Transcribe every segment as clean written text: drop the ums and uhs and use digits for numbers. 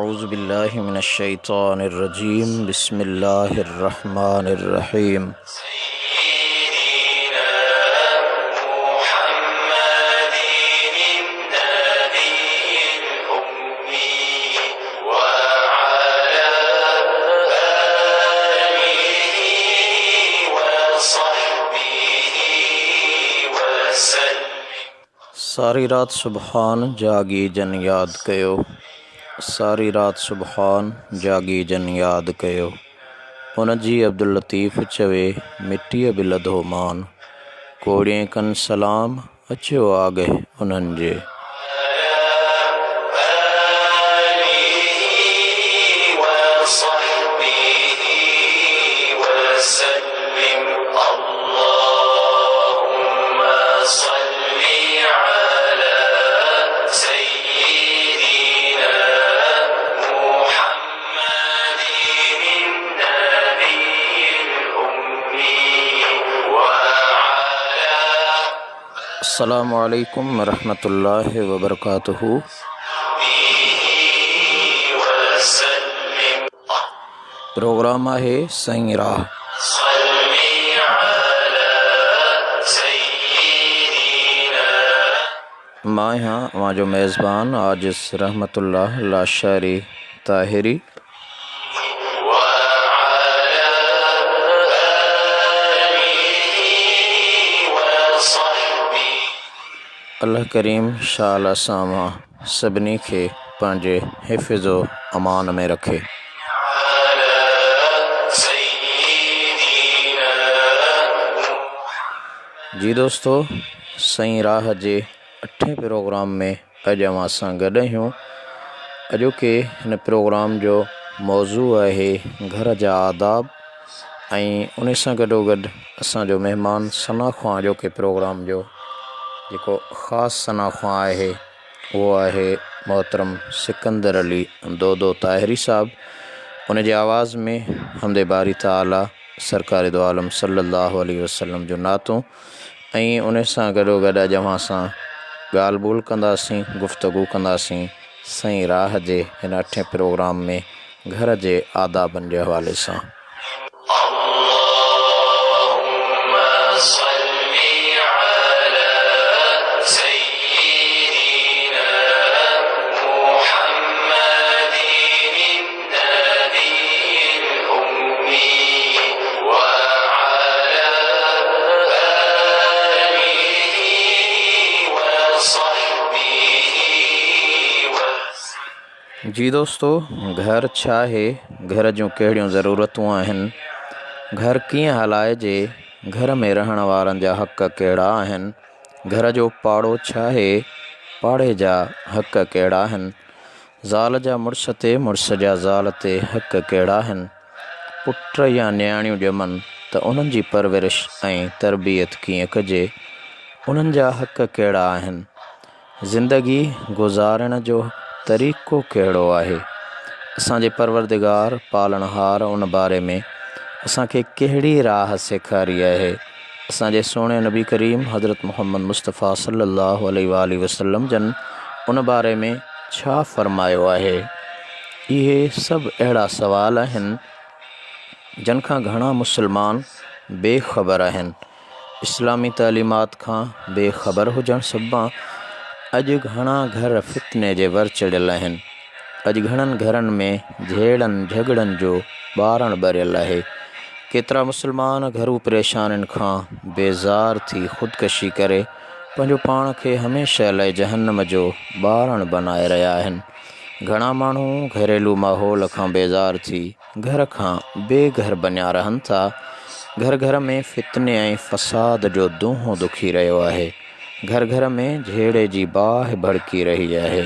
अऊज़ु बिल्लाहि मिनश शैतानिर रजीम बिस्मिल्लाहिर रहमानिर रहीम। सारी रात सुबहान जागी जन याद कयो, सारी रात सुबहान जागी जन याद कयो। उन जी अब्दुल लतीफ़ चवे मिट्टीअ बि लधो मान, कोड़िए कन सलाम अचो आगे उन्हनि जे। अस्सलामु अलैकुम वरहमतुल्लाहि वबरकातुहू। प्रोग्राम आहे सही राह। मां यहाँ वहाँ जो मेज़बान आजिज़ रहमतुल्लाह लाशारी ताहिरी। अल्लाह करीम शाला सामा सभिनी खे पंहिंजे हिफ़्ज़ो अमान में रखे। जी दोस्तो, सही राह जे 8 प्रोग्राम में अॼु अवां सां गॾु आहियूं। अॼोके हिन प्रोग्राम जो मौज़ू आहे घर जा आदाब ऐं उन सां गॾोगॾु असांजो महिमान सना ख़्वां अॼोके प्रोग्राम जो जेको ख़ासि सना ख़्वां आहे उहो आहे मोहतरम सिकंदर अली दोदो ताहिरी साहब। उन जे आवाज़ में हमदे बारी ताला सरकार दो आलम सल्लल्लाहु अलैहि वसल्लम जो नातो ऐं उन सां गॾोगॾु अॼु अवां सां ॻाल्हि ॿोल कंदासीं, गुफ़्तगू कंदासीं सही राह जे हिन 8 प्रोग्राम में घर जे आदाबनि जे हवाले सां। जी दोस्तो, घर छा आहे, घर जूं कहिड़ियूं ज़रूरतूं आहिनि, घर कीअं हलाइजे, घर में रहण वारनि जा हक़ कहिड़ा आहिनि, घर जो पाड़ो छा आहे, पाड़े जा हक़ कहिड़ा आहिनि, ज़ाल जा मुड़ुस ते मुड़ुस जा ज़ाल ते हक़ कहिड़ा आहिनि, पुट या नियाणियूं ॼमनि त उन्हनि जी परवरिश ऐं तरबियत कीअं कजे, उन्हनि जा हक़ कहिड़ा आहिनि, ज़िंदगी गुज़ारण जो तरीक़ो कहिड़ो आहे, असांजे परवरदिगार पालनहार उन बारे में असांखे कहिड़ी राह सेखारी आहे, असांजे सोणे नबी करीम हज़रत मुहम्मद मुस्तफ़ा सल्लल्लाहु अलैहि वसल्लम जन उन बारे में छा फ़रमायो आहे। इहे सभु अहिड़ा सवाल आहिनि जिन खां घणा मुस्लमान बेख़बर आहिनि। इस्लामी तालीमात खां बेख़बर हुजण सबबि अॼु घणा घर फितने जे वर चढ़ियल आहिनि। अॼु घणनि घरनि में झेड़नि झगड़नि जो ॿारण ॿरियल आहे। केतिरा मुस्लमान घरू परेशानियुनि खां बेज़ार थी ख़ुदकशी करे पंहिंजो पाण खे हमेशह लाइ जहन्नम जो ॿारण बनाए रहिया आहिनि। घणा माण्हू घरेलू माहौल खां बेज़ार थी घर खां बेघर बनिया रहनि था। घर घर में फितने ऐं फ़साद जो दूंहों दुखी रहियो आहे। घर घर में झेड़े जी बाहि भड़की रही आहे।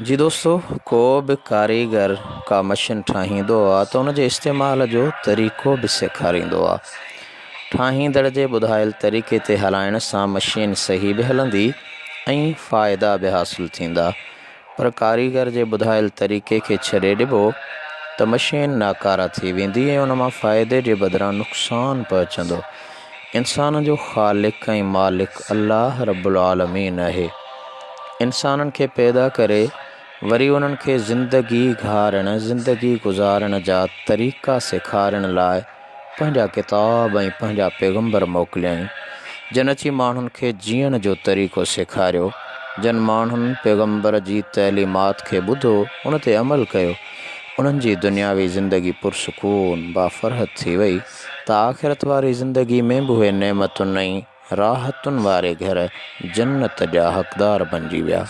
जी दोस्तो, को बि कारीगर का मशीन ठाहींदो आहे त उन जे इस्तेमाल जो तरीक़ो बि सेखारींदो आहे। ठाहींदड़ जे ॿुधायल तरीक़े ते हलाइण सां मशीन सही बि हलंदी ऐं फ़ाइदा बि हासिलु थींदा, पर कारीगर जे ॿुधायल तरीक़े खे छॾे ॾिबो त मशीन नाकारा थी वेंदी ऐं उन मां फ़ाइदे जे बदिरां नुक़सानु पहुचंदो। इंसान जो ख़ालिक़ ऐं मालिक अल्लाह रब्बुल आलमीन आहे। इंसाननि खे पैदा करे वरी उन्हनि खे ज़िंदगी घारण ज़िंदगी गुज़ारण जा तरीक़ा सेखारण लाइ पंहिंजा किताब ऐं पंहिंजा पैगम्बर मोकिलियईं। जन अची माण्हुनि खे जीअण जो तरीक़ो सेखारियो। जन माण्हुनि पैगम्बर जी तइलीमात खे ॿुधो, उन ते अमल कयो, उन्हनि जी दुनियावी ज़िंदगी पुरसकून बाफ़रहत थी वई त आख़िरत वारी ज़िंदगी में बि उहे नेमतुनि ऐं राहतुनि वारे घर जन्नत जा हक़दार बणिजी विया।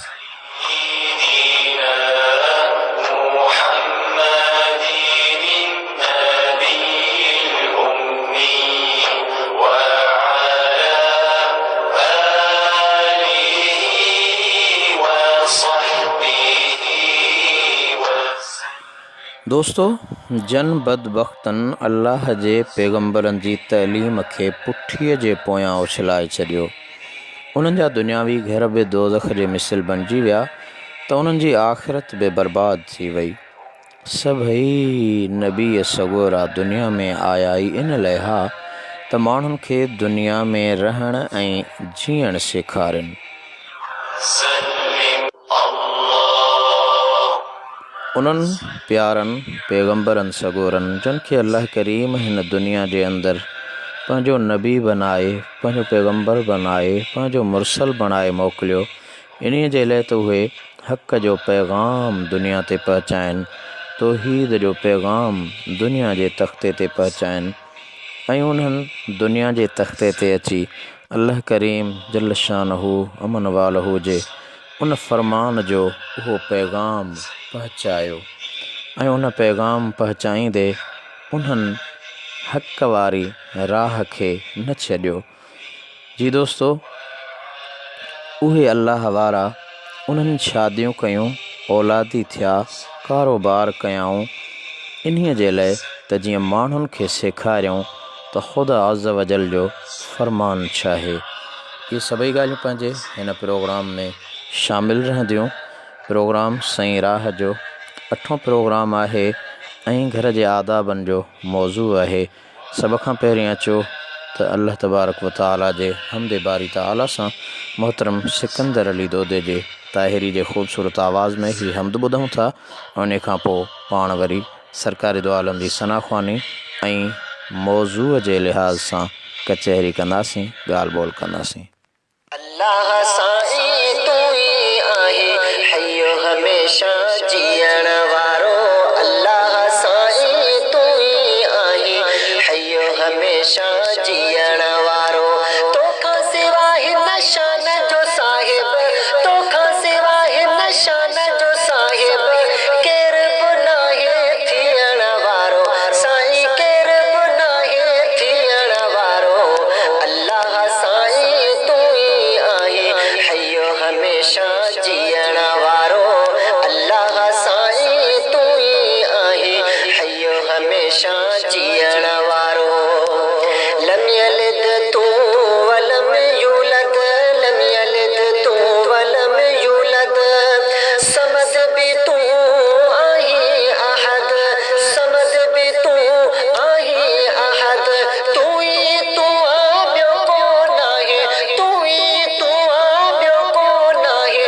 दोस्तों, जन बदबख़्तनि अल्लाह जे पैगम्बरनि जी तइलीम खे पुठीअ जे पोयां उछलाए छॾियो। उन्हनि जा दुनियावी घर बि दोज़ख जे मिसल बणिजी विया त उन्हनि जी आख़िरत बि बर्बाद थी वई। सभई नबी सगोरा दुनिया में आया ई इन लाइ हा त माण्हुनि खे दुनिया में रहण ऐं जीअण सेखारनि। उन्हनि प्यारनि पैगम्बरनि सगोरनि जिन खे अल्लाह करीम हिन दुनिया जे अंदरि पंहिंजो नबी बनाए, पंहिंजो पैगम्बर बनाए, पंहिंजो मुरसल बणाए मोकिलियो, इन्हीअ जे लाइ त उहे हक़ जो पैगाम दुनिया ते पहुचाइनि, तौहीद जो पैगाम दुनिया जे तख़्ते ते पहुचाइनि। ऐं उन्हनि दुनिया जे तख़्ते ते अची अल्लाह करीम जल शानहू अमन वालहू जे उन फ़रमान जो उहो पैगाम पहुचायो ऐं उन पैगाम पहुचाईंदे उन्हनि हक़ वारी राह खे न छॾियो। जी दोस्तो, उहे अल्लाह वारा उन्हनि शादियूं कयूं, औलादी थिया, कारोबार कयाऊं, इन्हीअ जे लाइ त जीअं माण्हुनि खे सेखारियूं त ख़ुदा अज़्ज़ वजल जो फ़रमान छा आहे। इहे सभई ॻाल्हियूं पंहिंजे हिन प्रोग्राम में शामिल रहंदियूं। प्रोग्राम सईं राह जो 8हों प्रोग्राम आहे ऐं घर जे आदाबनि जो मौज़ू आहे। सभ खां पहिरीं अचो त अल्लाह तबारक व तआला जे हमद बारी तआला सां मोहतरम सिकंदर अली दोदे जे ताहिरी जे ख़ूबसूरत आवाज़ में ही हमद ॿुधूं था। उन खां पोइ पाण वरी सरकारी दो आलम जी सनाख़्वानी ऐं मौज़ूअ जे लिहाज़ सां कचहरी कंदासीं, ॻाल्हि ॿोल कंदासीं। अल्लाह साईं तू ही आहे हयो हमेशा जीअण वारो। अल्लाह साईं तू ही आहे हयो हमेशा जीअण वारो। तोखां सिवा हिन शान जो साहिब, तोखां सिवा हिन शान जो साहिब केर बि नाहे थियण वारो। साईं केर बि नाहे थियण वारो। अल्लाह साईं तू ही आहे हयो हमेशा जीअण वारो। अल्लाह साईं तू ही आहे हयो हमेशा जीअण वारो। लम यलिद तू वलम यूलद, लम यलिद तू वलम यूलद, समद भी तू आही अहद, समद भी तू आही अहद। तू ही तू आ ॿियो को नाहे, तू ही तू आ ॿियो को नाहे।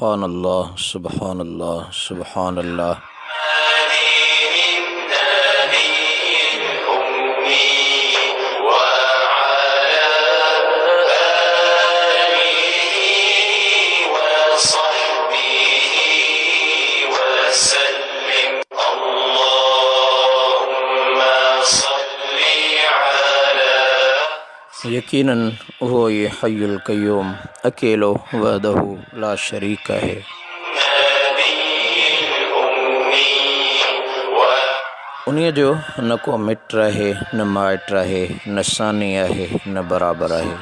सुबहानल्लाह सुबहानल्लाह सुबहानल्लाह। यकीनन वो ये हय्युल क़य्यूम अकेलो वहदहु ला शरीक है। उन्हीं जो न को मिट रहे न माइट रहे न सानी है न बराबर है।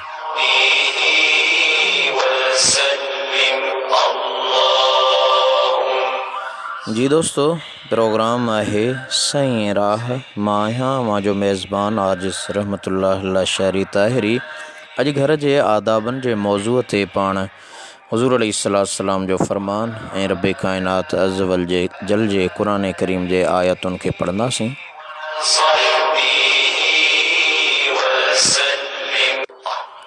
जी दोस्तों, प्रोग्राम आहे सही राह मां यहाँ मां जो मेज़बान आजिज़ रहमतुल्लाह अल्लाह शहरी ताहिरी। अॼु घर जे आदाबनि जे मौज़ूअ ते पाण हुज़ूर अलैहिस्सलाम जो फ़रमान ऐं रब काइनात अज़्ज़ वल जल जे क़ुरान करीम जे आयतुनि खे पढ़ंदासीं।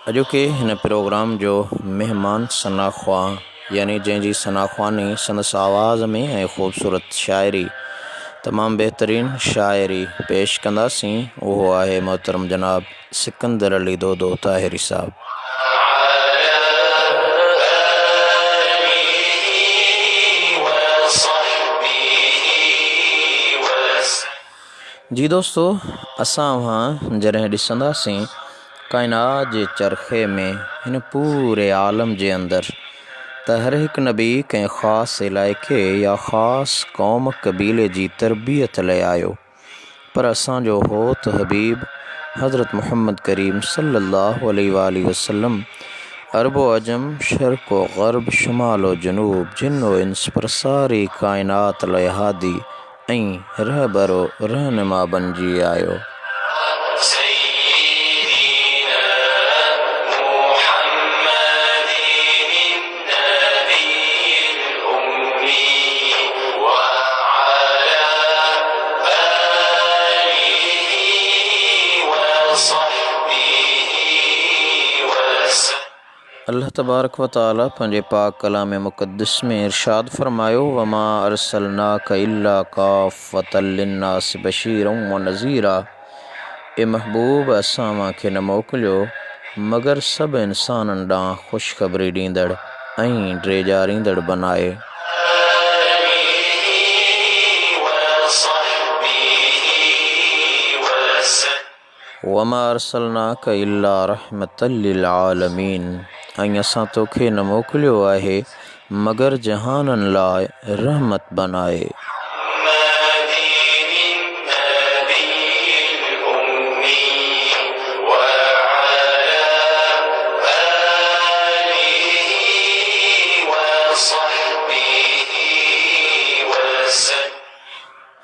अॼोके हिन प्रोग्राम जो मेहमान सना ख़्वा यानी जंहिंजी सनाख़्वानी संदसि आवाज़ में ऐं ख़ूबसूरत शाइरी तमामु बहितरीन शाइरी पेश कंदासीं। उहो आहे मोहतरम जनाब सिकंदर अली दोदो ताहिरी साहब। जी दोस्तों, असां वहाँ जॾहिं ॾिसंदासीं काइनात जे चरखे में हिन पूरे आलम जे अंदरि त हर हिकु नबी कंहिं ख़ासि इलाइक़े या ख़ासि क़ौम क़बीले जी तरबियत लाइ आयो, पर असांजो होत हबीब हज़रत मुहम्मद करीम सल्लल्लाहु अलैहि वसल्लम अरबो अजम शर्क़ो ग़र्ब शुमालो जनूब जिन्नो इंस पर सारी काइनात लाइ हादी ऐं रहबरो रहनुमा बणिजी आयो। अल्लाह तबारक व तआला पंहिंजे पाक कलाम मुक़द्दस में इरशाद फ़रमायो, वमा अरसलनाका इल्ला काफ़्फ़तल लिन्नास बशीरन व नज़ीरा। ए महबूब, असां मांखे न मोकिलियो मगर सभु इंसाननि ॾांहुं ख़ुशख़बरी ॾींदड़ ऐं ड्रेजारींदड़ बनाए। वमा अरसलनाका इल्ला रहमतल लिल आलमीन। ऐं असां तोखे न मोकिलियो आहे मगर जहाननि लाइ रहमत बनाए।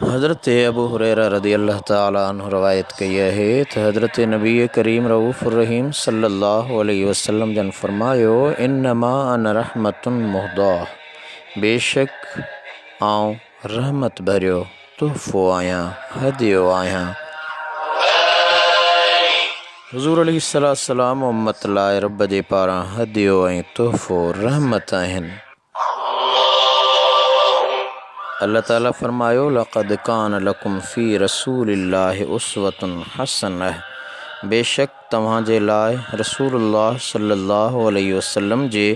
हज़रत अबू हुरैरा रज़ी अल्लाह ताला अन्हु रवायत कई है त हज़रत नबी करीम रऊफ़ुर रहीम सल्लल्लाहु अलैहि वसल्लम जन फरमायो, इन्नमा अन रहमतुन मुहदा। बेशक आऊं रहमत भरियो तोहफ़ो आहियां, हदियो आहियां। हुज़ूर अलैहिस्सलाम उम्मत लाइ रब जे पारां हदियो ऐं तोहफ़ो रहमत आहिनि। अल्लाह ताला फरमायो, लक़द कान लकुम फ़ी रसूलिल्लाहि उस्वतुन हसनह। बेशक तव्हां जे लाइ रसूलुल्लाह सल्लल्लाहु अलैहि वसल्लम जे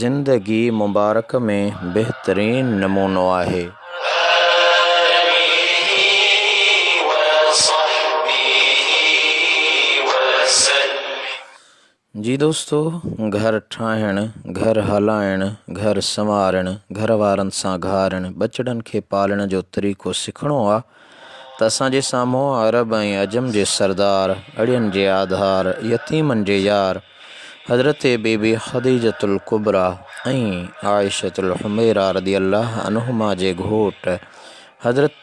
ज़िंदगी मुबारक में बहितरीन नमूनो आहे। जी दोस्तों, घर ठाहिण, घर हलाइण, घर संवारण, घर वारनि सां घारण, बचड़नि खे पालण जो तरीक़ो सिखणो आहे त असांजे साम्हूं अरब ऐं अजम जे सरदार, अड़ियनि जे आधार, यतीमनि जे यार हज़रत बीबी ख़दीजतुल कुबरा ऐं आइशतुल हुमैरा रज़ी अल्लाह अन्हुमा जे घोट हज़रत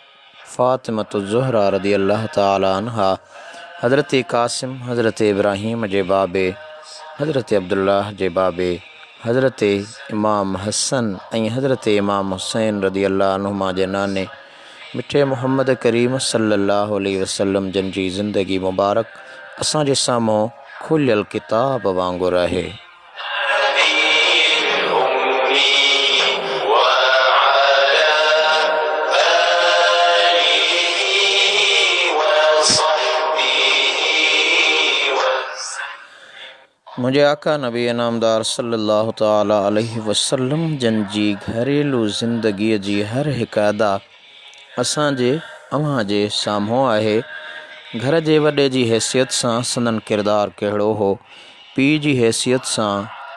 फ़ातिमतुज़ ज़हरा रज़ी अल्लाह ताला अन्हा, हज़रत क़ासिम हज़रत इब्राहीम जे बाबे, हज़रत अब्दुल्लाह जे बाबे, हज़रत इमाम हसन ऐं हज़रत इमाम हुसैन रज़ी अल्लाह अन्हुमा जे नाने मिठे मुहम्मद करीम सल्लल्लाहु अलैहि वसल्लम जन जी ज़िंदगी मुबारक असांजे साम्हूं खुलियल किताब वांगुरु आहे। मुझे आका नबी नामदार सल्लल्लाहु ताला अलैहि वसल्लम जन जी घरेलू ज़िंदगीअ जी हर हिकु अदा असांजे अव्हां जे साम्हूं आहे। घर जे वॾे जी हैसियत सां संदन किरदारु कहिड़ो हो, पीउ जी हैसियत सां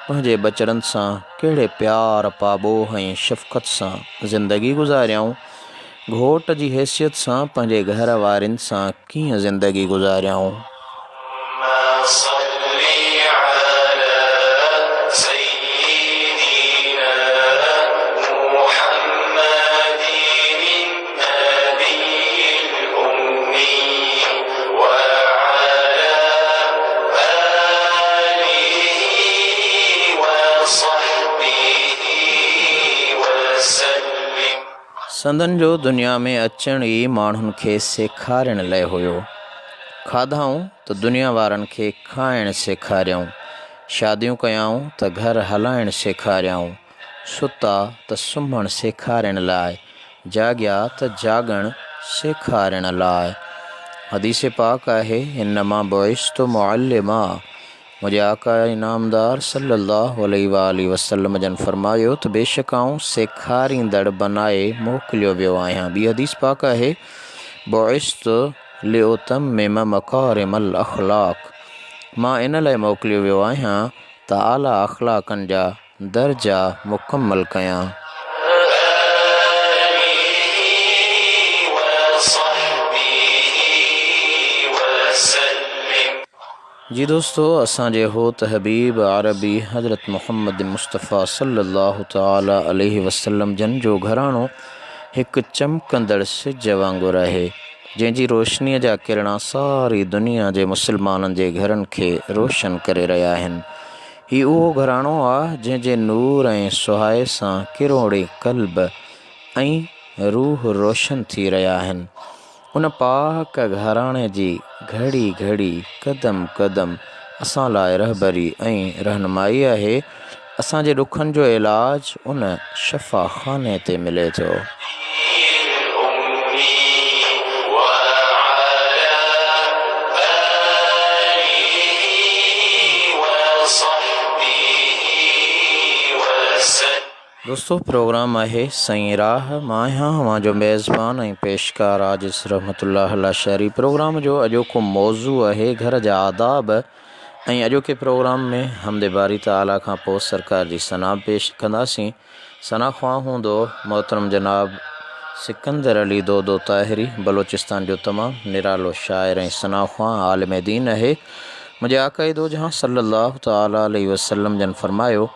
पंहिंजे बचड़नि सां कहिड़े प्यार पाबोह ऐं शफ़क़त सां ज़िंदगी गुज़ारियऊं, घोट जी हैसियत सां पंहिंजे घर वारनि सां कीअं ज़िंदगी गुज़ारियऊं। संदन जो दुनिया में अचण ई माण्हुनि खे सेखारण लाइ हुयो। खाधाऊं त दुनिया वारनि खे खाइण सेखारियऊं, शादियूं कयाऊं त घर हलाइण सेखारियऊं, सुता त सुम्हण सेखारण लाइ, जाॻिया त जाॻण सेखारण लाइ। हदीस पाक आहे, इन्नमा बुइस्तु मुअल्लिमा। मुंहिंजे आका इनामदार सल्लल्लाहु अलैहि वसल्लम जन फरमायो त बेशक आऊं सेखारींदड़ बनाए मोकिलियो वियो आहियां। ॿी हदीस पाक आहे, बुइस्तु लिउतम्मिम मकारिमल अख़लाक़। मां इन लाइ मोकिलियो वियो आहियां त आला अख़लाक़नि जा दर्जा मुकमल कयां। जी दोस्तो, असांजे होत हबीब अरबी हज़रत मोहम्मद मुस्तफ़ा सल्लल्लाहु ताला अलैहि वसल्लम जन जो घराणो हिकु चमकंदड़ सिज वांगुरु आहे, जंहिंजी रोशनीअ जा किरणा सारी दुनिया जे मुस्लमाननि जे घरनि खे रोशन करे रहिया आहिनि। हीउ उहो घराणो आहे जंहिंजे नूर ऐं सुहाए सां किरोड़े क़ल्ब ऐं रूह रोशन थी रहिया आहिनि। उन पाक घराणे जी घड़ी घड़ी क़दम क़दम असां लाइ रहबरी ऐं रहनुमाई आहे। असांजे ॾुखनि जो इलाजु उन शफ़ाख़ाने ते मिले थो। दोस्तों, प्रोग्राम आहे सईं राह। मां आहियां हवां जो मेज़बान ऐं पेशकार आजिज़ रहमतुल्लाह अला शहरी। प्रोग्राम जो अॼोको मौज़ू आहे घर जा आदाब, ऐं अॼोके प्रोग्राम में हमदे बारी ताला खां पोइ सरकार जी सना पेश कंदासीं। सना ख़्वां हूंदो मोहतरम जनाब सिकंदर अली दोदो ताहिरी, बलोचिस्तान जो तमामु निरालो शाइर ऐं सना ख़्वां आलिम दीन आहे। मुंहिंजे आका दो जहां सल्लल्लाहु ताला अलैहि वसल्लम जन फरमायो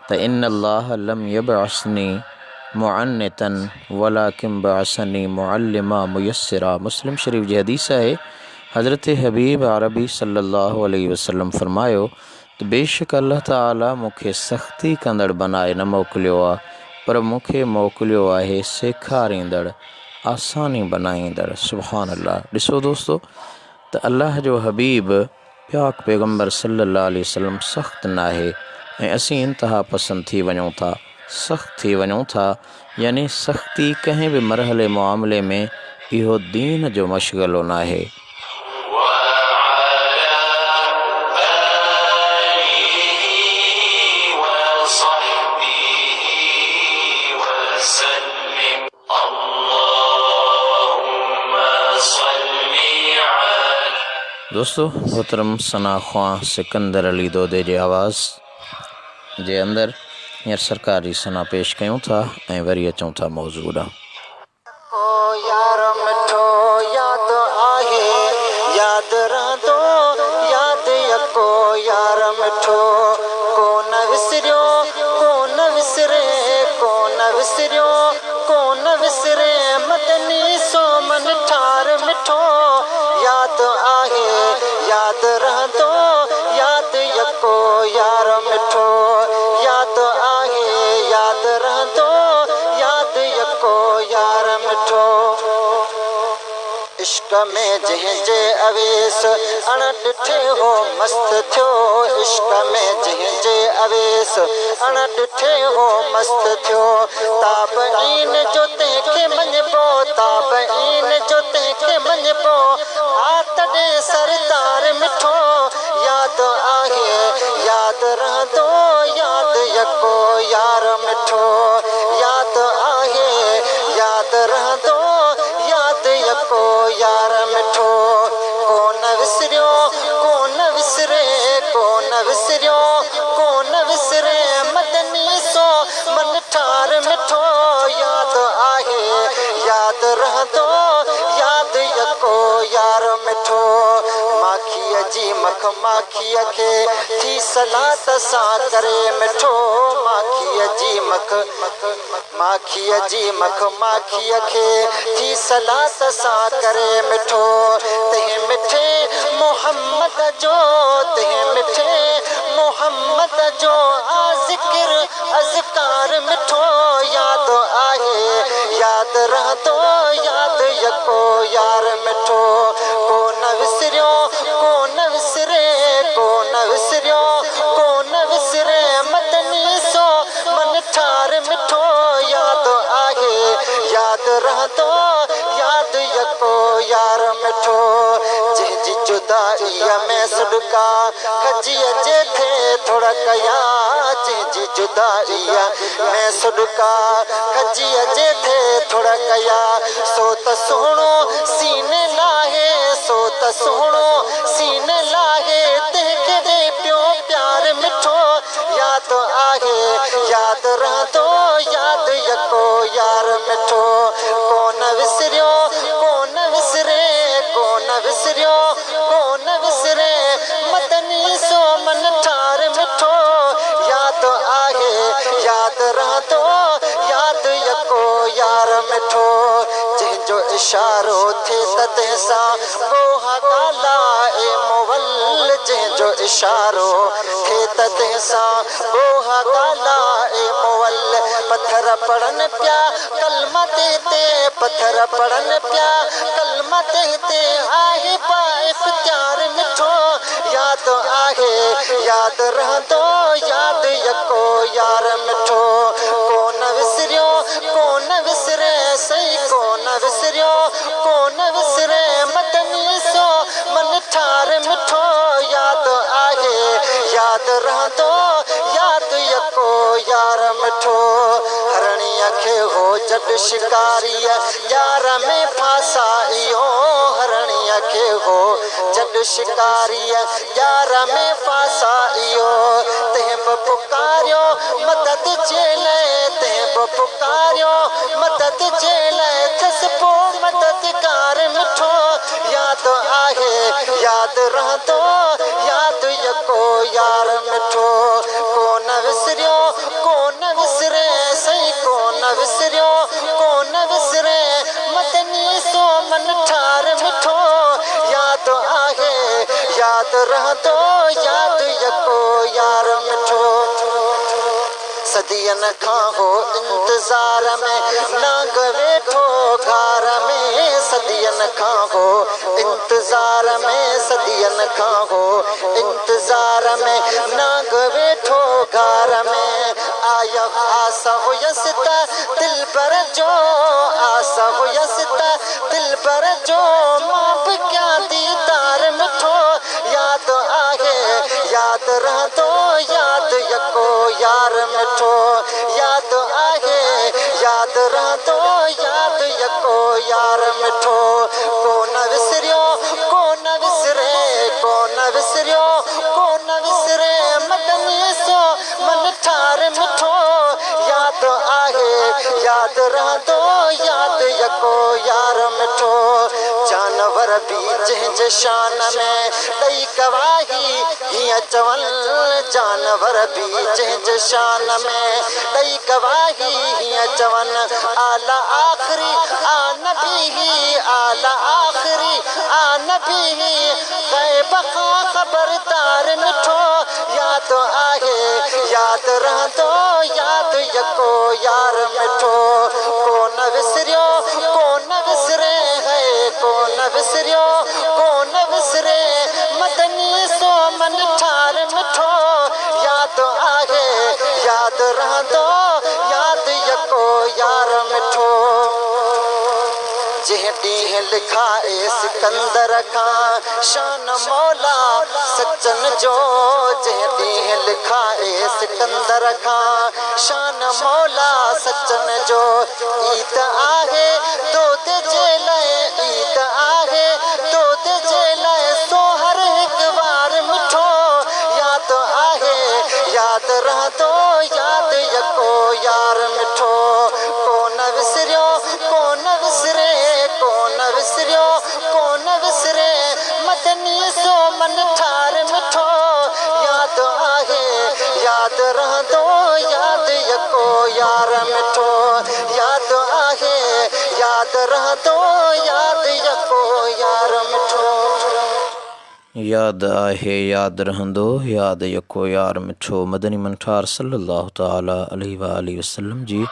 त इन अल्लाह लम यबअसनी मुअन्नितन वलाकिन बअसनी मुअल्लिमा मुयस्सिरा। मुस्लिम शरीफ जी हदीस आहे, हज़रत हबीब अरबी सल्लल्लाहु अलैहि वसल्लम फरमायो त बेशक अल्लाह ताला मूंखे सख़्ती कंदड़ बनाए न मोकिलियो आहे, पर मूंखे मोकिलियो आहे सेखारींदड़, आसानी बनाईंदड़। सुभान अल्लाह। ॾिसो दोस्तो त अल्लाह जो हबीब पाक पैगम्बर सल्लल्लाहु अलैहि वसल्लम सख़्तु न आहे, ऐं असीं इंतिहा पसंद थी वञूं था, सख़्त थी वञूं था। यानी सख़्ती कंहिं बि मरहले मामले में इहो दीन जो मशग़लो न आहे। दोस्तों, मोहतरम सना ख़्वां सिकंदर अली दोदे जे आवाज़ जे अंदरि हींअर सरकारी सना पेश कयूं था ऐं वरी अचूं था मौज़ू ॾांहुं। यार मिठो याद आहे, याद रहंदो याद यको यार मिठो, को न विसरियो को न विसरे, को न विसरियो को न विसरे, मदनी सोमन ठार मिठो याद आहे, याद रहंदो याद यको यार मिठो, याद आहे याद रहंदो याद यको यार मिठो। इश्क में जंहिंजे अवेस अण ॾिठे हो मस्त थियो, इश्क में जंहिंजे अवेस अण ॾिठे हो मस्त थियो, ताबईन जो तंहिंखे मञिबो, ताबईन जो तंहिंखे मञिबो, आ तॾहिं सरदार मिठो याद आहे, रहंदो यादि यको यार मिठो यादि आहे यादि रहंदो यादि यको यार मिठो कोन विसरियो कोन विसरे कोन विसरियो कोन विसरे मदनी सो मन ठार मिठो यादि आहे यादि रहंदो यादि यको यार मिठो माखीअ जी मख माखीअ खे थी सलात सां करे मिठो माखीअ जी मख माखीअ जी मख माखीअ खे थी सलात सां करे मिठो तंहिं मिठे मोहम्मद जो तंहिं मिठे मोहम्मद जो ज़िक्र अज़कार मिठो यादि आहे यादि रहंदो यादि यको यार मिठो कोन विसरियो कोन विसरे कोन विसरियो कोन विसरे मदनी सो मन ठार मिठो यादि आहे यादि रहंदो यादि यको यार मिठो जंहिंजी जुदाईअ में सुॾका खजीअ जे थे थोरा कया जंहिंजी जुदाईअ में सुॾका खजीअ जे थे थोरा कया सो त सुहिणो सीने लाहे सो त सुहिणो सीने लाहे तंहिंखे ॾे पियो प्यार मिठो यादि आहे यादि रहंदो यादि यको यार मिठो कोन विसरियो कोन विसरे कोन विसरियो कोन विसरे मदनी सो मन ठार मिठो यादि आहे यादि रहंदो यादि यको यार मिठो जंहिंजो इशारो थिए त तंहिंसां ॻोहा काला ए मोवल जंहिंजो इशारो थिए त तंहिंसां ॻोहा काला ए मोवल पत्थर पड़नि पिया कलम ते पत्थर पड़नि पिया कलम ते आहे बा इफ़्तियार मिठो यादि आहे यादि रहंदो यादि यको यार मिठो कोन विसरियो कोन विसरे सही कोन विसरियो कोन विसरे मदनी सो मन ठार मिठो यादि आहे यादि रहंदो यादि यको यार मिठो हरणीअ खे हो जॾ शिकारीअ यार में फासाइयो हरणीअ खे हो जॾ शिकारीअ यार में फासाइयो तंहिं बि पुकारियो मदद जे लाइ तंहिं बि पुकारियो मदद जे लाइ थियसि पोइ मददगार मिठो यादि आहे यादि रहंदो यादि यको यार मिठो कोन विसरियो कोन विसरे सही कोन विसरियो कोन विसरे मदनी सो मन ठार मिठो यादि आहे यादि रहंदो यादि यको यार मिठो सदियनि खां हो इंतज़ार में नाग वेठो घर में सदियनि खां हो इंतज़ार में सदियनि खां हो इंतज़ार में नाग वेठो घर में आया आस हुयसि त दिलबर जो आस हुयसि त दिलबर जो मां बि कयां दीदार मिठो यादि आहे यादि रहंदो यादि यको यार मिठो यादि आहे यादि रहंदो यादि यको यार मिठो कोन विसरियो कोन विसरे कोन विसरियो कोन विसरे मदनी सो मन ठार मिठो यादि आहे यादि रहंदो यादि यको यार मिठो जानवर बि जंहिंजे शान में ॾेई गवाही हीअं चवनि जानवर बि जंहिंजे शान में ॾेई गवाही हीअं चवनि आला आख़िरी आ नबी आला आख़िरी आ नबी ग़ैब खां ख़बरदार मिठो यादि आहे यादि रहंदो यादि यको यार मिठो कोन विसरियो कोन विसरे है कोन विसरियो कोन विसरे मदनी सो मन ठार मिठो यादि आहे यादि रहंदो यादि यको यार मिठो जंहिं ॾींहुं लिखाए सिकंदर खां शान मौला सचन जो, जंहिं ॾींहुं लिखाए सिकंदर खां शान मौला सचन जो। ईद आहे दोत जे लाइ, ईद आहे दोत जे लाइ, सो हर हिकु वार मिठो यादि आहे, यादि रहंदो यादि यको यार मिठो। कोन विसरियो कोन विसरे, कोन विसरियो कोन विसरे, मदनी सो मन ठार मिठो यादि आहे, यादि रहंदो यादि यको यार मिठो। यादि आहे यादि रहंदो यादि यको यार मिठो। यादि आहे यादि रहंदो यादि यको यार मिठो। मदनी मंठार सल्लल्लाहु ताला अलैहि वालैहि वसल्लम जी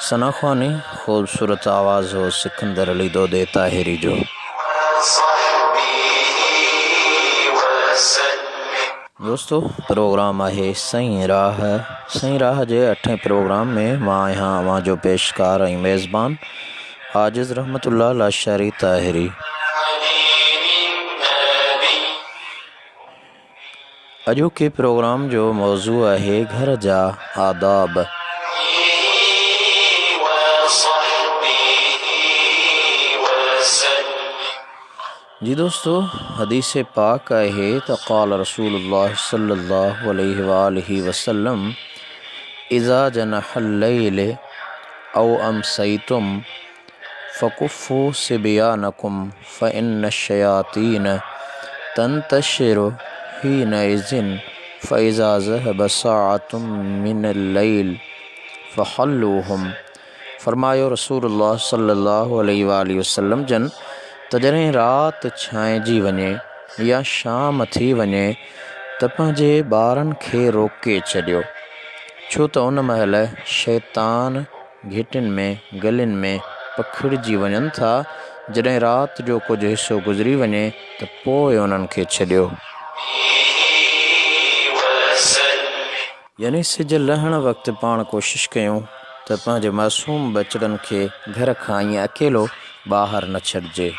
सनाख्वानी ख़ूबसूरत आवाज़ हो सिकंदर अली दोदे ताहिरी जो। दोस्तों, प्रोग्राम आहे सही राह। सही राह जे 8 प्रोग्राम में मां आहियां अवां जो पेशकार ऐं मेज़बान आजिज़ रहमतुल्लाह लाशारी ताहिरी। अॼोके प्रोग्राम जो मौज़ू आहे घर जा आदाब। जी दोस्तों, हदीस पाक आहे त क़ाल रसूलुल्लाह सल्लल्लाहु अलैहि वसल्लम इज़ा जनहल लैल औ अमसैतुम फ़कुफ़्फ़ू सिबयानकुम फ़इन्न शयातीन तंतशिरु हीनइज़िन फ़इज़ा ज़हब साअतुम मिनल लैल फ़हल्लूहुम। फरमायो रसूलुल्लाह सल्लल्लाहु अलैहि वसल्लम जन त जॾहिं राति छांइजी वञे या शाम थी वञे त पंहिंजे ॿारनि खे रोके छॾियो, छो त उन महिल शैतान घिटियुनि में गलियुनि में पखिड़िजी वञनि था। जॾहिं राति जो कुझु हिसो गुज़री वञे त पोइ उन्हनि खे छॾियो। यानी सिज लहण वक़्तु पाण कोशिशि कयूं त पंहिंजे मासूम बचड़नि खे घर खां ईअं अकेलो ॿाहिरि न छॾिजे।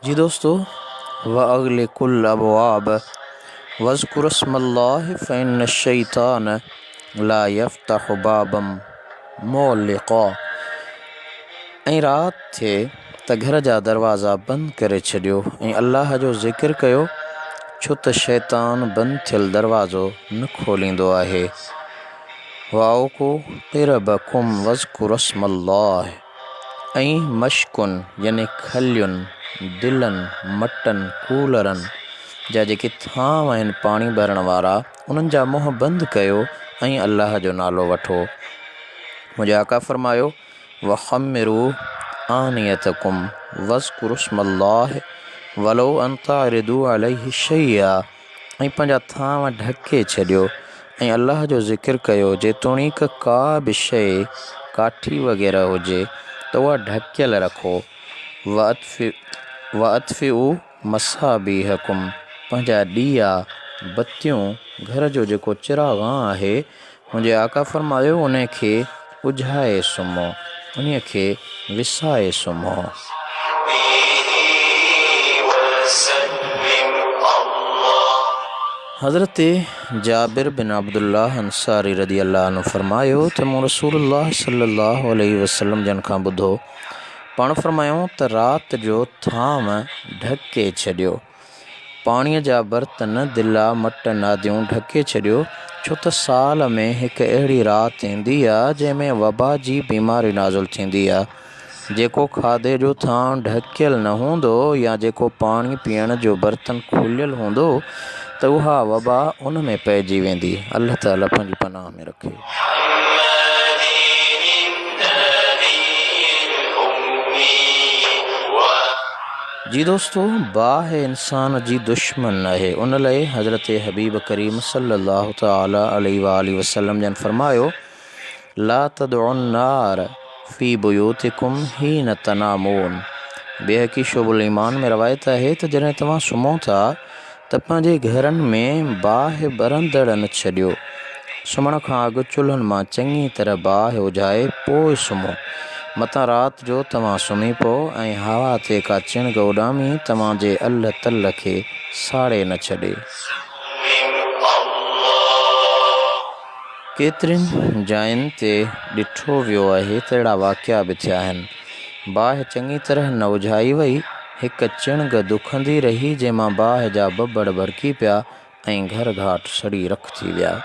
जी दोस्तों, व अग़लिकुल अबवाब वज़्कुर स्मल्लाह फ़इन्न शैतान ला यफ़्तहु बाबम मुग़ल्लिक़ा। ऐं राति थिए त घर जा दरवाज़ा बंदि करे छॾियो ऐं अल्लाह जो ज़िक्र कयो, छो त शैतान बंदि थियल दरवाज़ो न खोलींदो आहे। वाओको क़िरबकुम वज़्कुर स्मल्लाह। ऐं मश्कुनि यानी खलियुनि, दिलनि, मटनि, कूलरनि जा जेके थांव आहिनि पाणी भरण वारा, उन्हनि जा मुंहं बंदि कयो ऐं अल्लाह जो नालो वठो। मुंहिंजे आका फरमायो वख़म्मिरू आनियतकुम वज़्कुरु स्मल्लाह वलो अन तारिदू अलैहि शैया। ऐं पंहिंजा थांव ढके छॾियो ऐं अल्लाह जो ज़िक्र कयो, जेतोणीक का बि शइ काठी वग़ैरह हुजे त उहा ढकियल रखो। व अतफ़िउ मसाबीहकुम। पंहिंजा ॾीया बतियूं, घर जो जेको चिराग़ आहे, मुंहिंजे आका फरमायो उन खे उझाए सुम्हो, उन खे विसाए सुम्हो। हज़रत जाबिर बिन अब्दुल्लाह अंसारी रदी अल्लाह अन्हु फरमायो त मूं रसूलुल्लाह सल्लल्लाहु अलैहि वसल्लम जन खां ॿुधो, पाण फरमायूं त राति जो थांव ढके छॾियो, पाणीअ जा बर्तन, दिला, मटन आदियूं ढके छॾियो, छो त साल में हिकु अहिड़ी राति ईंदी आहे जंहिंमें वबा जी बीमारी नाज़ुल थींदी आहे। जेको खाधे जो थांव ढकियल न हूंदो या जेको पाणी पीअण जो बर्तन खुलियल हूंदो त उहा वबा उन में पइजी वेंदी। अल्लाह ताला पंहिंजी पनाह में रखे। जी दोस्तों, बाह इंसान जी दुश्मन आहे। उन लाइ हज़रत हबीब करीम सल्लल्लाहु ताला अलैहि वसल्लम जन फरमायो ला तदउन नार फ़ी बुयूतिकुम हीन तनामून। बेहकी शुबुल ईमान में रवायत है त जॾहिं तव्हां सुम्हो था त पंहिंजे घरनि में बाहि बरंदड़ न छॾियो। सुम्हण खां अॻु चुल्हनि मां चङी तरह बाहि उजाए पोइ सुम्हो। मतां राति जो तव्हां सुम्ही पओ ऐं हवा ते का चिणग उॾामी तव्हांजे अल तल खे साड़े न छॾे। केतिरियुनि जायुनि ते ॾिठो वियो आहे त अहिड़ा वाक़िआ बि थिया आहिनि। बाहि चङी तरह न उझाई वई, हिकु चिणग दुखंदी रही जंहिंमां बाहि जा बबड़ भड़की पिया ऐं घर घाट सड़ी रख थी विया।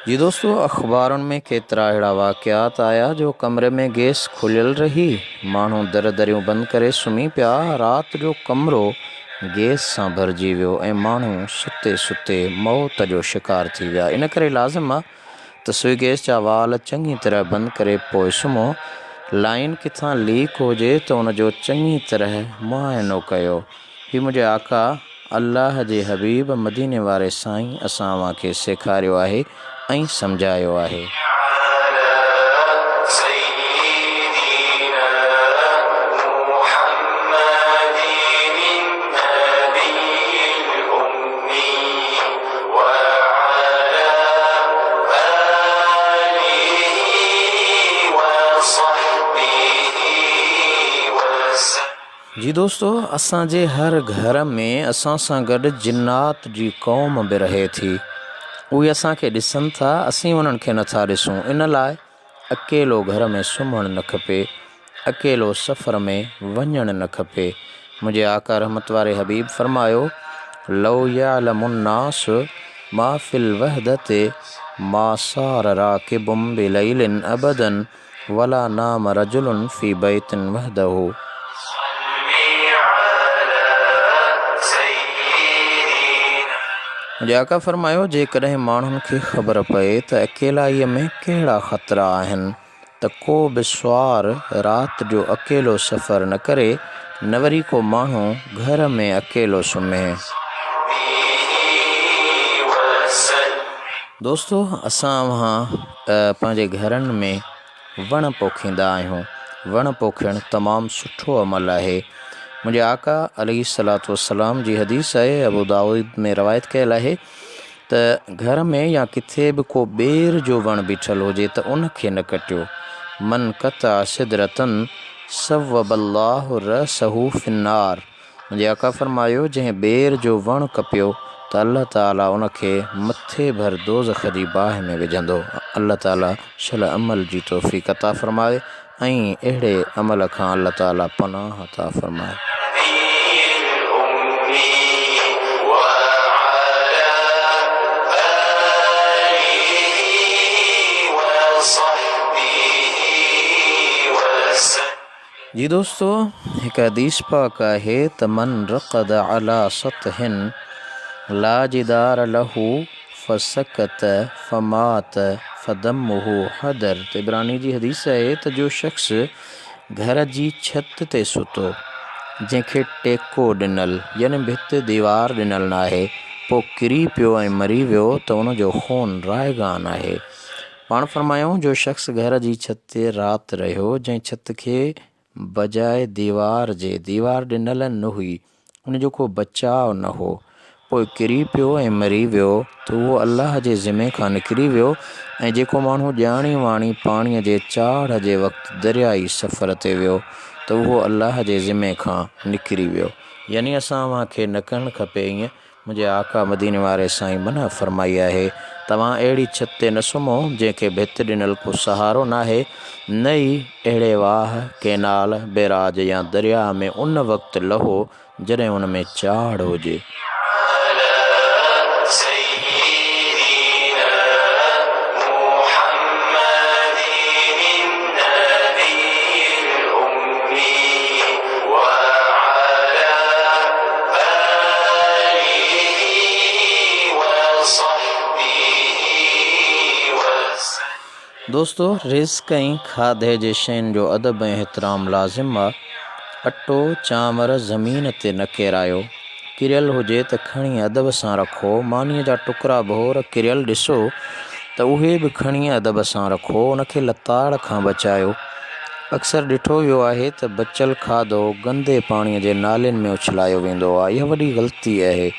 जी दोस्तों, अख़बारुनि में केतिरा अहिड़ा वाक़िआत आया जो कमरे में गैस खुलियल रही, माण्हू दर दरियूं बंदि करे सुम्ही पिया। राति जो कमरो गैस सां भरिजी वियो ऐं माण्हू सुते सुते मौत जो शिकार थी विया। इन करे लाज़िम आहे त सुई गैस जा वाल चङी तरह बंदि करे पोइ सुम्हो। लाइन किथां लीक हुजे त उनजो चङी तरह मुआइनो कयो। हीउ मुंहिंजे आका अल्लाह जे हबीब मदीने वारे साईं असां खे सेखारियो आहे ऐं सम्झायो आहे। जी दोस्तों, असांजे हर घर में असां सां गॾु जिन्नात जी क़ौम बि रहे थी। उहे असांखे ॾिसनि था, असीं उन्हनि खे नथा ॾिसूं। इन लाइ अकेलो घर में सुम्हणु न खपे, अकेलो सफ़र में वञणु न खपे। मुंहिंजे आका रहमत वारे हबीब फरमायो, लौ यअलमुन्नास मा फिल वहदते मा सार राकिबुम बिलैलिन अबदन वला नाम रजुलन फी बैतिन वहदहु। मुंहिंजे आका फरमायो, जेकॾहिं माण्हुनि खे ख़बर पए त अकेलाईअ में कहिड़ा ख़तरा आहिनि त को बि सुवार राति जो अकेलो सफ़र न करे, न वरी को माण्हू घर में अकेलो सुम्हे। दोस्तों, असां पंहिंजे घरनि में वण पोखींदा आहियूं। वण पोखणु तमामु सुठो अमल आहे। मुंहिंजे आका अलैहिस्सलातु वस्सलाम जी हदीस आहे, अबू दाऊद में रवायत कयल आहे त घर में या किथे बि को ॿेर जो वण बीठल हुजे त उनखे न कटियो। मन कता सिदरतन सव्वबल्लाहु रसहु फिन्नार। मुंहिंजे आका फरमायो, जंहिं ॿेर जो वण कपियो त अल्लाह ताला उनखे मथे भर दोज़ख जी बाहि में विझंदो। अल्लाह ताला शल अमल जी तौफ़ीक़ अता फरमाए ऐं अहिड़े अमल खां अल्लाह ताला पनाह अता फरमाए। जी दोस्तों, हिकु हदीस पाक आहे त मन रक़द अला सतहिन ला जिदार लहू फसकत फमात फदमुहु हदर। तिबरानी जी हदीस आहे त जो शख़्स घर जी छत ते सुतो, जंहिंखे टेको ॾिनल यानी भित दीवार ॾिनल न आहे, पोइ किरी पियो ऐं मरी वियो त उनजो खून रायगान आहे। पाण फरमायूं, जो शख़्स घर जी छत ते राति रहियो, जंहिं छत खे बजाए दीवार ॾिनल न हुई, उनजो को बचाव न हो, पोइ किरी पियो ऐं मरी वियो त उहो अल्लाह जे ज़िमे खां निकिरी वियो। ऐं जेको माण्हू ॼाणी वाणी पाणीअ जे चाढ़ जे वक़्तु दरियाई सफ़र ते वियो त उहो अल्लाह जे ज़िमे खां निकिरी वियो। यानी असांखे न करणु खपे ईअं। मुंहिंजे आका मदीने वारे साईं मना फरमाई आहे, तव्हां अहिड़ी छत ते न सुम्हो जंहिंखे भित ॾिनल को सहारो न आहे, न ई अहिड़े वाह केनाल बैराज या दरिया में उन वक़्तु लहो जॾहिं उन में चाढ़ हुजे। दोस्तों, रिज़्क़ ऐं खाधे जे शयुनि जो अदब ऐं एतिराम लाज़िम आहे। अटो चांवर ज़मीन ते न किरायो, किरियल हुजे त खणी अदब सां रखो। मानीअ जा टुकड़ा बोर किरियल ॾिसो त उहे बि खणी अदब सां रखो, उनखे लताड़ खां बचायो। अक्सर ॾिठो वियो आहे त बचियल खाधो गंदे पाणीअ जे नालियुनि में उछलायो वेंदो आहे। इहा वॾी ग़लती आहे।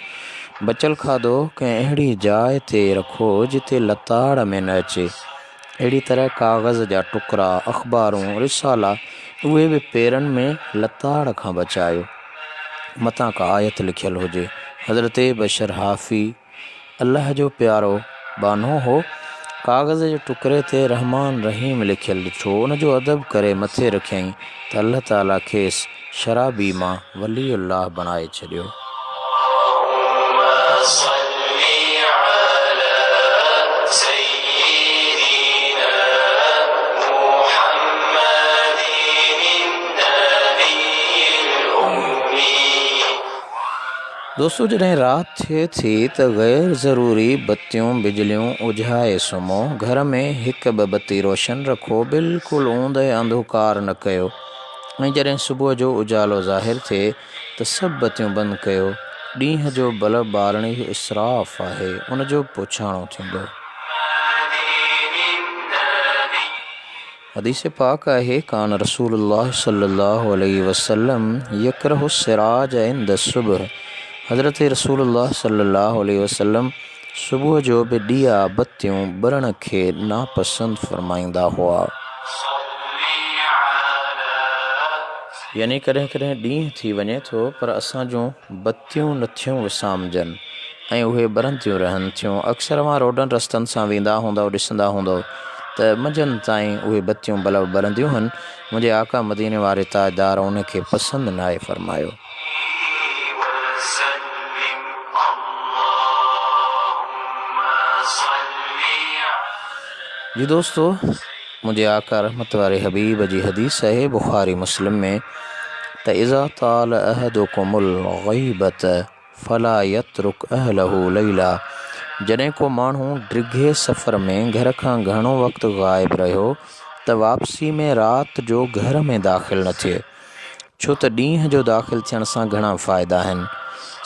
बचियल खाधो कंहिं अहिड़ी जाइ ते रखो जिते लताड़ में न अचे। अहिड़ी तरह काग़ज़ जा टुकड़ा, अख़बारूं, रिसाला उहे बि पेरनि में लताड़ खां बचायो। मथां का आयत लिखियल हुजे। हज़रत बशर हाफ़ी अल्लाह जो प्यारो बानो हो, काग़ज़ जे टुकड़े ते रहमान रहीम लिखियल ॾिठो। उनजो अदब करे मथे रखियईं त अल्लाह ताला खेसि शराबी मां वलीउल्लाह बणाए छॾियो। दोस्तों, जॾहिं राति थिए थी त ग़ैर ज़रूरी बत्तियूं बिजलियूं उझाए सुम्हो। घर में हिकु ॿ बत्ती रोशन रखो, बिल्कुलु ऊंदहि अंधकार न कयो। ऐं जॾहिं सुबुह जो उजालो ज़ाहिर थिए त सभु बत्तियूं बंदि कयो। ॾींहं जो बल्ब ॿारणे इसराफ़ आहे, उनजो पुछाणो थींदो। हदीस पाक आहे, कान रसूलुल्लाह सल्लल्लाहु अलैहि वसल्लम यकरहु सिराज इंद सुबह। हज़रत रसूलुल्लाह सल्लल्लाहु अलैहि वसल्लम सुबुह जो बि ॾिया बत्तियूं ॿरण खे नापसंद फरमाईंदा हुआ। यानी कॾहिं कॾहिं ॾींहुं थी वञे थो पर असां जूं बत्तियूं नथियूं विसामजनि ऐं उहे ॿरंदियूं रहनि थियूं। अक्सर मां रोडनि रस्तनि सां वेंदा हूंदव, ॾिसंदा हूंदव त मंझंदि ताईं उहे बत्तियूं बल्ब ॿरंदियूं आहिनि। मुंहिंजे आका मदीने वारे ताजदार उनखे पसंदि न आहे फरमायो। जी दोस्तों, मुंहिंजे आका रहमत वारे हबीब जी हदीस आहे बुखारी मुस्लिम में त इज़ा ताल अहदुकुमुल ग़ीबत फला यत्रुक अहलहु लैला। जॾहिं को माण्हू डिघे सफ़र में घर खां घणो वक़्तु ग़ाइब रहियो त वापसी में राति जो घर में दाख़िल न थिए, छो त ॾींहं जो दाख़िल थियण सां घणा फ़ाइदा आहिनि।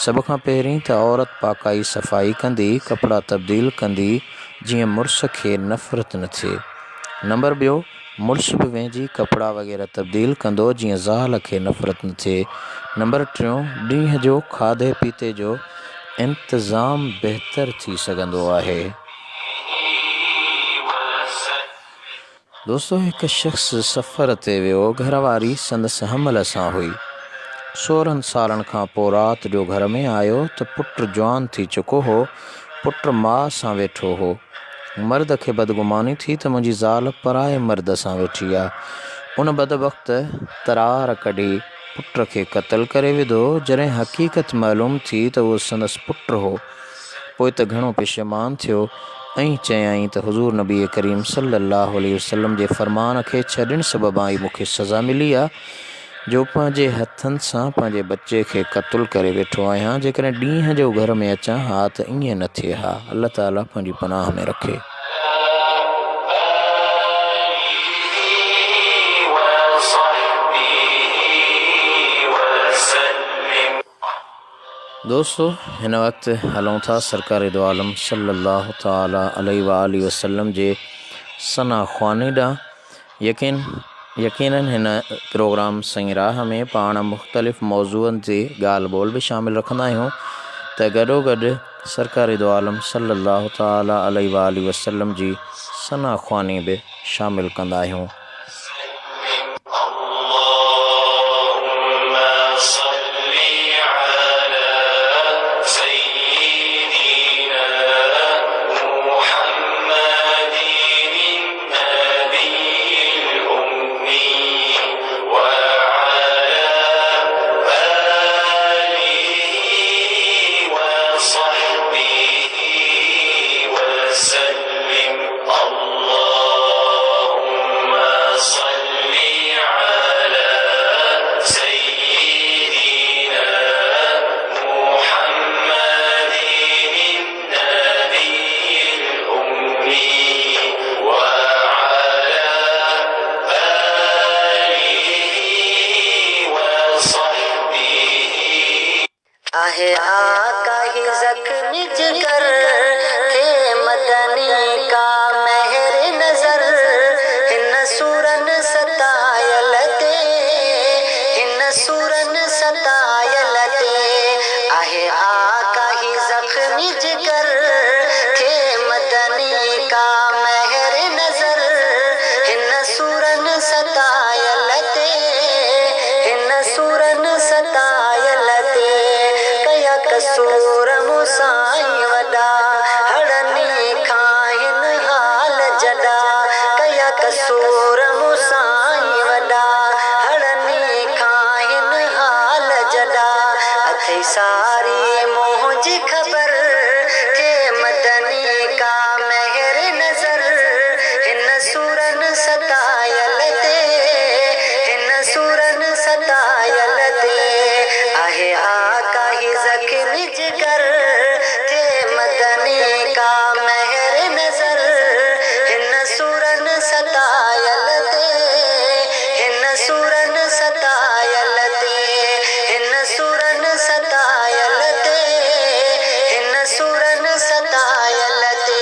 सभ खां पहिरीं त औरत पाकाई सफ़ाई कंदी, कपिड़ा तब्दील कंदी, जीअं मुड़ुस खे नफ़रत न थिए। नंबर ॿियो, मुड़ुस बि वेझी कपिड़ा वग़ैरह तब्दील कंदो जीअं ज़ाल खे नफ़रत न थिए। नंबर टियों, ॾींहं जो खाधे पीते जो इंतज़ाम बहितर थी सघंदो आहे। दोस्तों, हिकु शख़्स सफ़र ते वियो। घरवारी संदसि हमल सां हुई। 16 सालनि खां पोइ राति जो घर में आयो त पुटु जवान थी चुको हो। पुटु माउ सां वेठो हो। मर्द खे बदगुमानी थी त मुंहिंजी ज़ाल पराए मर्द सां वेठी आहे। उन बदबख़्त तरार कढी पुट खे क़त्ल करे विधो। जॾहिं हक़ीक़त मालूम थी त उहो संदसि पुटु हो, पोइ त घणो पशेमान थियो ऐं चयाईं त हुज़ूर नबी करीम सल्लल्लाहु अलैहि वसल्लम जे फ़रमान खे छॾण सबबि ई मूंखे सज़ा मिली आहे, जो पंहिंजे हथनि सां पंहिंजे बचे खे क़त्ल करे वेठो आहियां। जेकॾहिं ॾींहं जो घर में अचां हा त ईअं न थिए हा। अल्लाह ताला पंहिंजी पनाह में रखे। दोस्तों, हिन वक़्तु हलूं था सरकार दो आलम सल्लल्लाहु ताला अलैहि वसल्लम जे सना ख़्वानी ॾांहुं। यकीनन हिन प्रोग्राम सही राह में पाण मुख़्तलिफ़ मौज़ूअनि ते ॻाल्हि ॿोल बि शामिल रखंदा आहियूं त गॾोगॾु सरकार दो आलम सल्लल्लाहु ताला अलैहि वसल्लम जी सना ख़्वानी बि शामिल कंदा आहियूं। आहे आका ही जख्मी जिगर थे मदनी का महर नजर हिन सूरन सतायल ते हिन सूरन सतायल ते आहे आका ही जख्मी जिगर थे मदनी का महर नजर हिन सूरन सतायल ते हिन सूरन सतायल ते कया कसूर मुसाई वॾा हड़नी खाइन हाल जॾा कया कसूर मुसाई वॾा हड़नी खाइन हाल जॾा अथई सारी मोह जी ख़बर थे मदनी का महर नजर हिन सूरन सतायल ते हिन सूरन सतायल ते आहे आका ही ज़ख्मी जिगर थे मदनी का महर नजर हिन सूरन सतायल ते हिन सूरन सतायल ते हिन सूरन सतायल ते हिन सूरन सतायल ते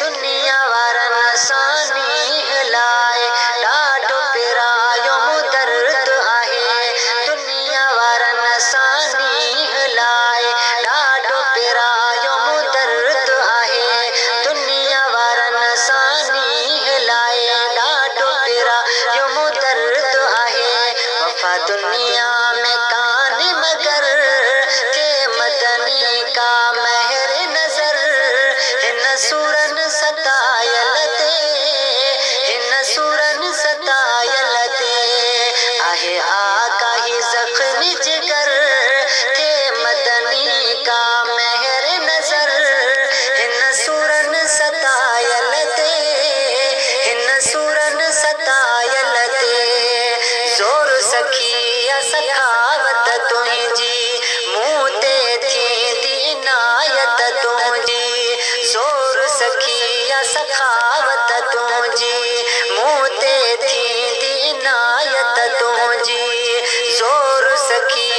दुनिया वारन सानी हलाए ॾाढो पिरायो दर्द आहे दुनिया वारन सानी हलाए ॾाढो पिरायो दर्द आहे दुनिया वारन सानी हलाए ॾाढो पिरायो दर्द आहे वफ़ा दुनिया में कान मगर थे मदनी का महर नजर हिन सूरन सतायल ते हिन सूरन सतायल ते आहे आका ही ज़ख्मी जिगर थे मदनी का महर नजर हिन सूरन सतायल ते हिन सूरन सतायल ते ज़ोर सखी सखावत तुंहिंजी मूं ते थींदी इनायत तुंहिंजी ज़ोर सखी सखावत तुंहिंजी मूं ते थींदी इनायत तुंहिंजी ज़ोर सखी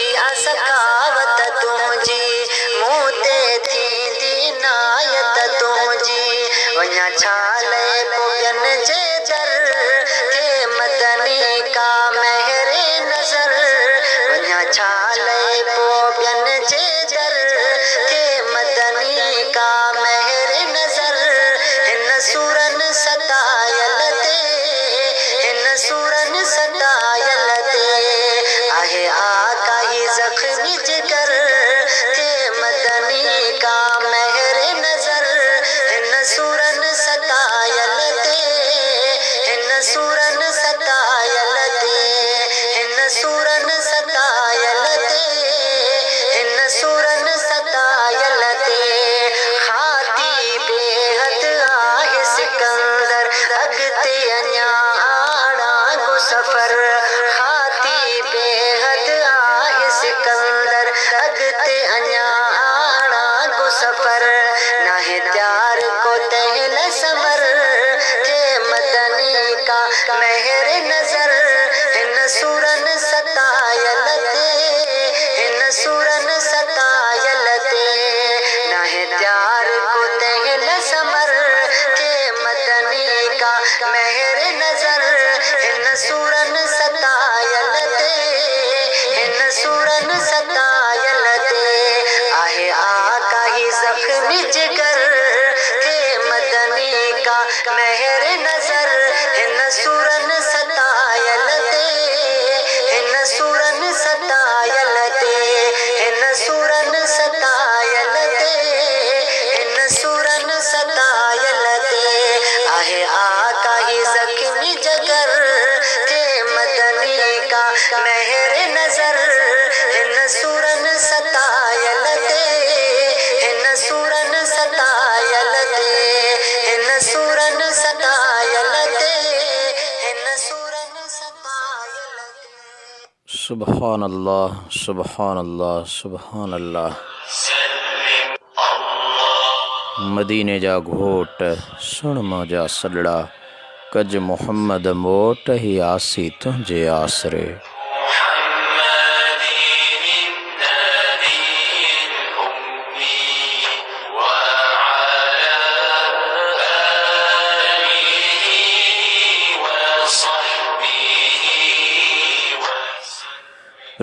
सखावत तुंहिंजी मूं ते थींदी इनायत तुंहिंजी वञा छाले पोयनि जे दर थे मदनी का महर नजर वञा छाले पोयनि जे दर थे मदनी का महर नजर हिन सूरन सतायल ते हिन सूरन सतायल ते आहे आका ही ज़ख्मी जिगर थे मदनी का महर नजर हिन सूरन सतायल ते हिन सूरन सतायल ते हिन सूरन सतायल ते हिन सूरन सतायल ते खाती बेहद आहे सिकंदर अॻिते अञा आणांगो सफ़र खाती बेहद आहे सिकंदर अॻिते अञा आणांगो सफ़र नाहे त्यार को तहल समर थे मदनी का महर नजर हिन सूरन सतायल ते हिन सूरन सतायल ते नाहे त्यार को तहल समर थे मदनी का महर नजर हिन सूरन सतायल ते हिन सूरन सतायल ते आहे आका ही ज़ख्मी जिगर थे मदनी का महर नजर हिन सूरन सतायल ते हिन सूरन सतायल ते हिन सूरन सतायल ते हिन सूरन सतायल ते आहे आका ही ज़ख्मी जिगर थे मदनी का महर नजर हिन सूरन सतायल ते हिन सूरन सतायल ते हिन सूरन सतायल ते हिन सूरन सतायल ते सुभान अल्लाह सुभान अल्लाह सुभान अल्लाह मदीने जा घोट सुण मौजा सॾड़ा कज मुहम्मद मोट ही आसी तुंहिंजे आसरे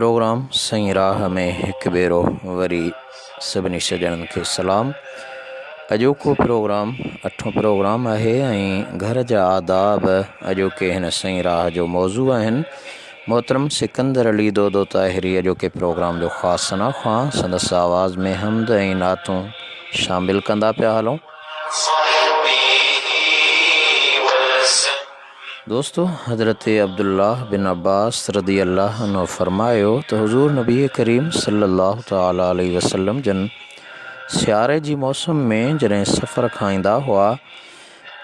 प्रोग्राम सही राह में हिकु भेरो वरी सभिनी सॼणनि खे सलाम। अॼोको प्रोग्राम 8हों प्रोग्राम आहे ऐं घर जा आदाब अॼोके हिन सही राह जो मौज़ू आहिनि। मोहतरम सिकंदर अली दोदो ताहिरी अॼोके प्रोग्राम जो ख़ासि सनाख़ा संदसि आवाज़ में हमद ऐं नातूं शामिल कंदा पिया हलूं। दोस्तो, हज़रत अब्दुल्लाह बिन अब्बास रदी अल्लाह अन्हु फ़रमायो त हुज़ूर नबी करीम सल्लल्लाहु तआला अलैहि वसल्लम जन सियारे जी मौसम में जॾहिं सफ़र खां ईंदा हुआ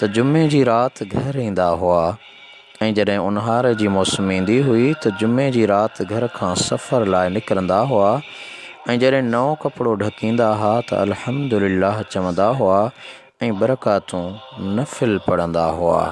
त जुमे जी राति घर ईंदा हुआ, ऐं जॾहिं उन्हार जी मौसम ईंदी हुई त जुमे जी राति घर खां सफ़र लाइ निकिरंदा हुआ, ऐं जॾहिं नओं कपिड़ो ढकींदा हुआ त अल्हम्दुलिल्लाह चवंदा हुआ ऐं बरकातूं नफ़िल पढ़ंदा हुआ।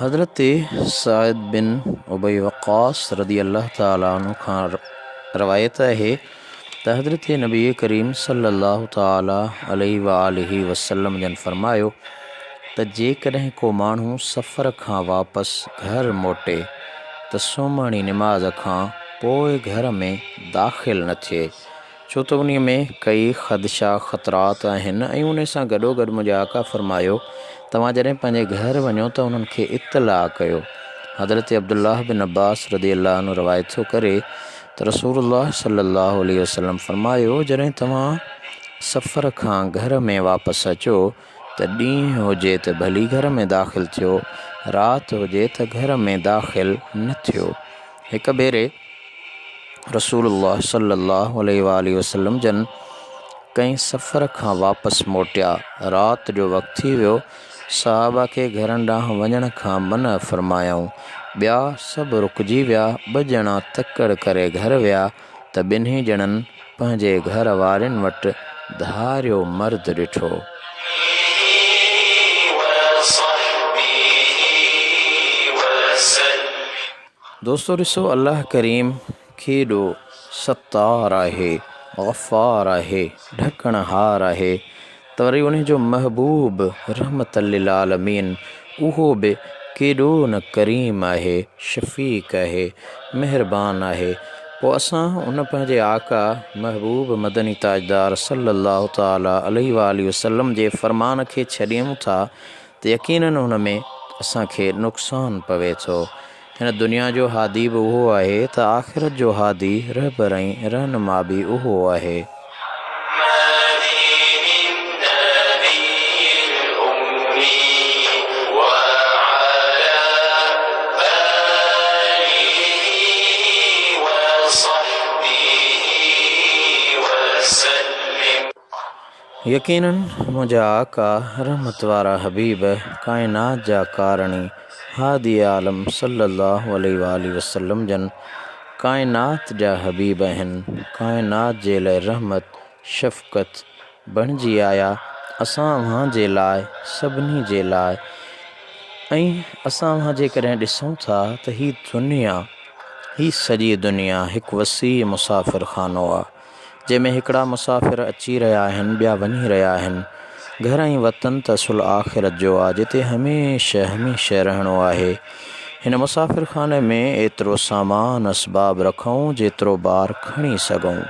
हज़रत साइद बिन उबई वक़ास रदी अल्लाह ताला अन्हु खां रवायत आहे त हज़रत नबी करीम सल्लल्लाहु ताला अलैहि वालिहि वसल्लम जन फ़रमायो त जेकॾहिं को माण्हू सफ़र खां वापसि घर मोटे त सुम्हणी निमाज़ खां पोइ घर में दाख़िल न थिए, छो त उन में कई ख़दशा ख़तरात आहिनि। ऐं उन सां गॾोगॾु मुंहिंजा आका फ़रमायो, तव्हां जॾहिं पंहिंजे घर वञो त उन्हनि खे इत्तला कयो। हज़रत अब्दुल्लाह बिन अब्बास रदी अल्लाह अन्हु रवायत थो करे त रसूलुल्लाह सल्लल्लाहु अलैहि वसल्लम फ़रमायो, जॾहिं तव्हां सफ़र खां घर में वापसि अचो त ॾींहुं हुजे त भली घर में दाख़िल थियो, राति हुजे त घर में दाख़िल न थियो। हिकु भेरे रसूलुल्लाह सल्लल्लाहु अलैहि वसल्लम जन कंहिं सफ़र खां वापसि मोटिया, राति जो वक़्तु थी वियो, सहाबा खे घरनि ॾांहुं वञण खां मना फ़रमायाऊं। ॿिया सभु रुकिजी विया। 2 ॼणा तकड़ि करे घर विया त ॿिन्ही ॼणनि पंहिंजे घर वारनि वटि धारियो मर्द ॾिठो। दोस्तो ॾिसो, अल्लाह करीम केॾो सत्तार आहे, ग़फ़ार आहे, ढकणहार आहे, त वरी उन जो महबूब रहमतल लिल आलमीन उहो बि केॾो न करीम आहे, शफ़ीक़ आहे, महिरबान आहे। पोइ असां उन पंहिंजे आका महबूब मदनी ताजदार सल्लल्लाहु ताला अलैहि वसल्लम जे फ़रमान खे छॾियूं था त यकीनन हुन में असांखे नुक़सानु पवे थो। हिन दुनिया जो हादी बि उहो आहे त आख़िरत जो हादी रहबर ऐं रहनुमा बि उहो आहे। यकीनन मुंहिंजा आका रहमत वारा हबीब काइनात जा कारणी हादी आलम सल्लल्लाहु अलैहि वसल्लम जन काइनात जा हबीब आहिनि। काइनात जे लाइ रहमत शफ़क़त बणिजी आया, असां जे लाइ, सभिनी जे लाइ। ऐं असां जेकॾहिं ॾिसूं था त ही सॼी दुनिया हिकु वसी मुसाफ़िर खानो आहे, जंहिंमें हिकिड़ा मुसाफ़िर अची रहिया आहिनि, ॿिया वञी रहिया आहिनि। घर ऐं वतन त असुलु आख़िरत जो आहे, जिते हमेशह रहणो आहे। हिन मुसाफ़िर खाने में एतिरो सामान असबाब रखूं जेतिरो ॿार खणी सघूं।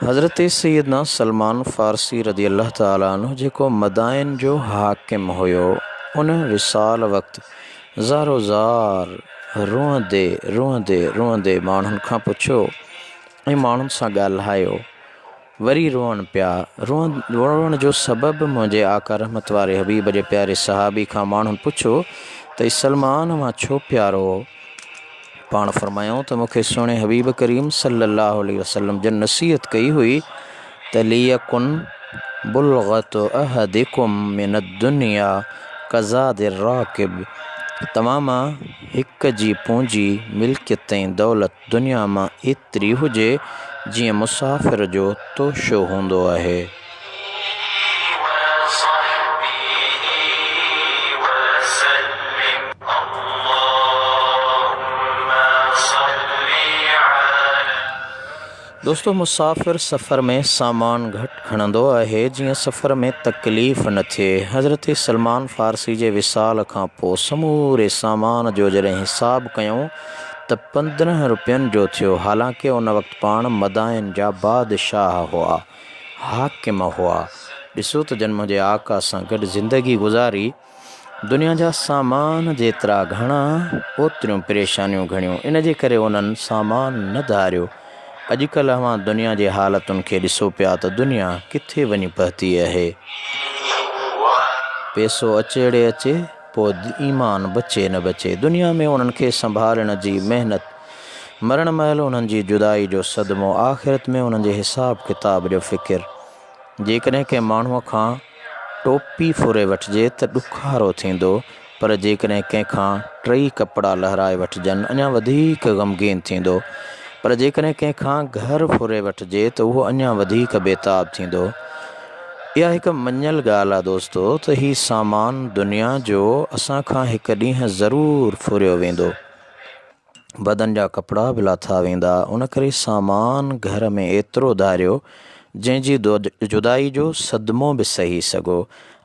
हज़रत सैयदना सलमान फ़ारसी रदी अल्लाह ताला अन्हु जेको मदाइन जो हाकिम हुयो, उन विसाल वक़्तु ज़ारो ज़ार रोअंदे माण्हुनि खां पुछियो ऐं माण्हुनि सां ॻाल्हायो, वरी रोअण पिया। रोअण जो सबबु मुंहिंजे आका रहमत वारे हबीब जे प्यारे सहाबी खां माण्हुनि पुछियो त सलमान मां छो पिया रो? पाण फ़रमायूं त मूंखे सुहिणे हबीब करीम सल्लल्लाहु अलैहि वसल्लम जन नसीहत कई हुई त लियकुन बुलगतु अहदिकुम मिन दुनिया कज़ादिर राकिब, तव्हां मां हिक जी पूंजी मिल्कियत ऐं दौलत दुनिया मां एतिरी हुजे जीअं मुसाफ़िर जो तोशो हूंदो आहे। दोस्तो, मुसाफ़िर सफ़र में सामान घटि खणंदो आहे जीअं सफ़र में तकलीफ़ न थिए। हज़रत सलमान फ़ारसी जे विसाल खां पोइ समूरे सामान जो जॾहिं हिसाब कयूं त 15 रुपयनि जो थियो। हालांकि उन वक़्तु पाण मदाइन जा बादशाह हुआ, हाकिम हुआ। ॾिसो त जन मुंहिंजे आका सां गॾु ज़िंदगी गुज़ारी, दुनिया जा सामान जेतिरा घणा ओतिरियूं परेशानियूं घणियूं। इन जे करे उन्हनि सामान न धारियो। अॼुकल्ह अवां दुनिया जे हालतुनि खे ॾिसो पिया त दुनिया किथे वञी पहुती आहे। पैसो अचेड़े अचे, पोइ ईमान बचे न बचे। दुनिया में उन्हनि खे संभालण जी महिनत, मरण महिल उन्हनि जी जुदाई जो सदमो, आख़िरत में उन्हनि जे हिसाब किताब जो फ़िकिर। जेकॾहिं कंहिं माण्हूअ खां टोपी फुरे वठिजे त ॾुखारो थींदो, पर जेकॾहिं कंहिंखां 3 कपिड़ा लहराए वठिजनि अञा वधीक ग़मगीन थींदो। पर जेकॾहिं कंहिंखां घर फुरे वठिजे त उहो अञा वधीक बेताब थींदो। इहा हिकु मञियल ॻाल्हि आहे दोस्तो त हीउ सामान दुनिया जो असां खां हिकु ॾींहुं ज़रूरु फुरियो वेंदो। बदन जा कपिड़ा बि लाथा वेंदा। उन करे सामान घर में एतिरो धारियो जंहिंजी जुदाई जो सदमो बि सही सघो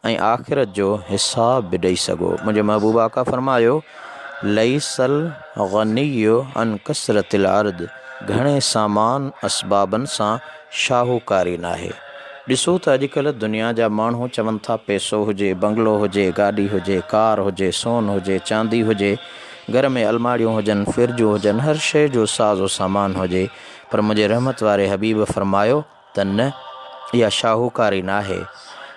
ऐं आख़िरत जो हिसाब बि ॾेई सघो। मुंहिंजे महबूब आका फरमायो, लईसल ग़निय्यु अन कसरतिल अर्द, घणे सामान असबाबनि सां शाहूकारी नाहे। ॾिसो त अॼुकल्ह दुनिया जा माण्हू चवनि था पैसो हुजे, बंगलो हुजे, गाॾी हुजे, कार हुजे, सोन हुजे, चांदी हुजे, घर में अलमारियूं हुजनि, फ्रिजूं हुजनि, हर शइ जो साज़ो सामान हुजे। पर मुंहिंजे रहमत वारे हबीब फरमायो त न, इहा शाहूकारी नाहे।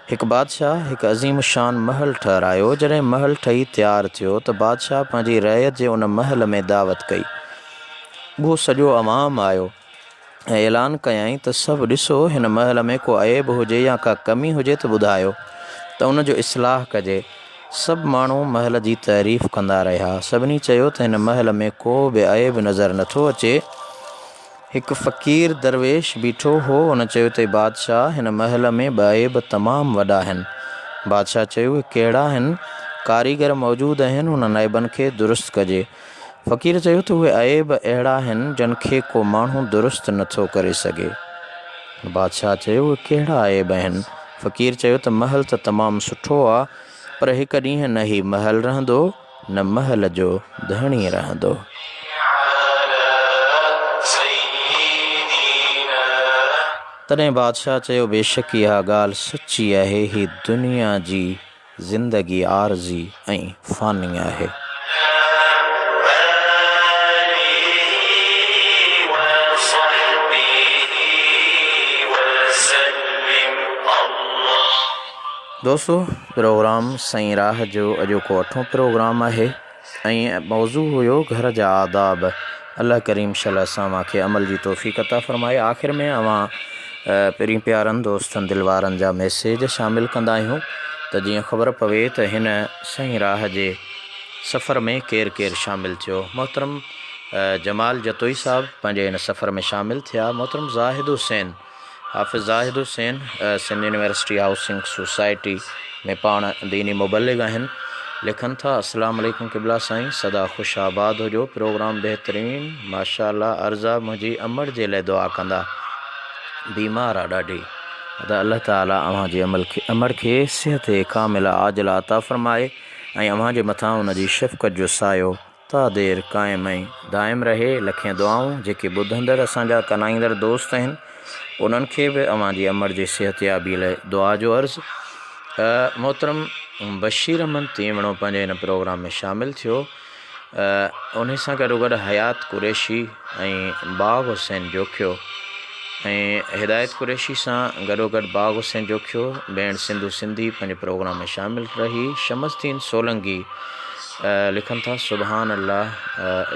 हिकु बादशाह हिकु अज़ीम शान महल ठहिरायो। जॾहिं महल ठही तयारु थियो त बादशाह पंहिंजी रैयत जे उन महल में दावत कई। उहो सॼो अवाम आयो ऐं ऐलान कयईं त सभु ॾिसो, हिन महल में को ऐब हुजे या का कमी हुजे त ॿुधायो त उन जो इस्लाह कजे। सभु माण्हू महल जी तारीफ़ कंदा रहिया। सभिनी चयो त हिन महल में को बि ऐब नज़र नथो अचे। हिकु फ़क़ीर दरवेश बीठो हो। हुन चयो त बादशाह, हिन महल में ऐब तमामु वॾा आहिनि। बादशाह चयो, कहिड़ा आहिनि? कारीगर मौजूदु आहिनि, हुन ऐबनि खे दुरुस्त कजे। फ़क़ीर चयो त उहे ऐब अहिड़ा आहिनि जिन खे को माण्हू दुरुस्त नथो करे सघे। बादशाह चयो, उहे कहिड़ा ऐब आहिनि? फ़क़ीर चयो त महल त तमामु सुठो आहे, पर हिकु ॾींहुं न ही महल रहंदो, न महल जो धणी रहंदो। तॾहिं बादशाह चयो, बेशक इहा ॻाल्हि सची आहे। ही दुनिया जी ज़िंदगी आरज़ी ऐं फ़ानी आहे। दोस्तो, प्रोग्राम साईं राह जो अॼोको 8हों प्रोग्राम आहे ऐं मौज़ू हुयो घर जा आदाब। अल्लाह करीम शल असां मूंखे अमल जी तौफ़ीक़ अता फ़रमाए। आख़िर में अवां पहिरीं प्यारनि दोस्तनि दिलवारनि जा मैसेज शामिलु कंदा आहियूं त जीअं ख़बर पवे त हिन साईं राह जे सफ़र में केरु केरु शामिलु थियो। मोहतरम जमाल जतोई साहब पंहिंजे हिन सफ़र में शामिलु थिया। मोहतरम ज़ाहिद हुसैन, हाफ़िज़ Zahid Hussain Sindh university housing society में पाण दीनी मुबल्लिग़ आहिनि। लिखनि था, अस्सलाम वालेकुम क़िबला साईं, सदा ख़ुशि आबाद हुजो, प्रोग्राम बहितरीन, माशाअल्लाह। अर्ज़ा मुंहिंजी अमड़ जे लाइ दुआ कंदा, बीमार आहे ॾाढी। त अल्लाह ताला अव्हां जे अमड़ खे सिहत कामिला आजिला अता फ़रमाए ऐं अव्हां जे मथां उन जी शफ़क़त जो सायो ता देर क़ाइमु ऐं दाइमु रहे। लखें दुआऊं जेके ॿुधंदड़ असांजा कनाईंदड़ दोस्त आहिनि, उन्हनि खे बि अव्हां जी अमड़ जी सिहतयाबी लाइ दुआ जो अर्ज़ु। मोहतरम बशीर अहमद तीवणो पंहिंजे हिन प्रोग्राम में शामिलु थियो। उन सां गॾोगॾु हयात कुरैशी ऐं बाग़ हुसैन जोखियो ऐं हिदायत कुरैशी सां गॾोगॾु बाग़ हुसैन जोखियो। भेण सिंधु सिंधी पंहिंजे प्रोग्राम में शामिलु रही। शमसदीन सोलंगी लिखनि था, सुबहान अल्लाह,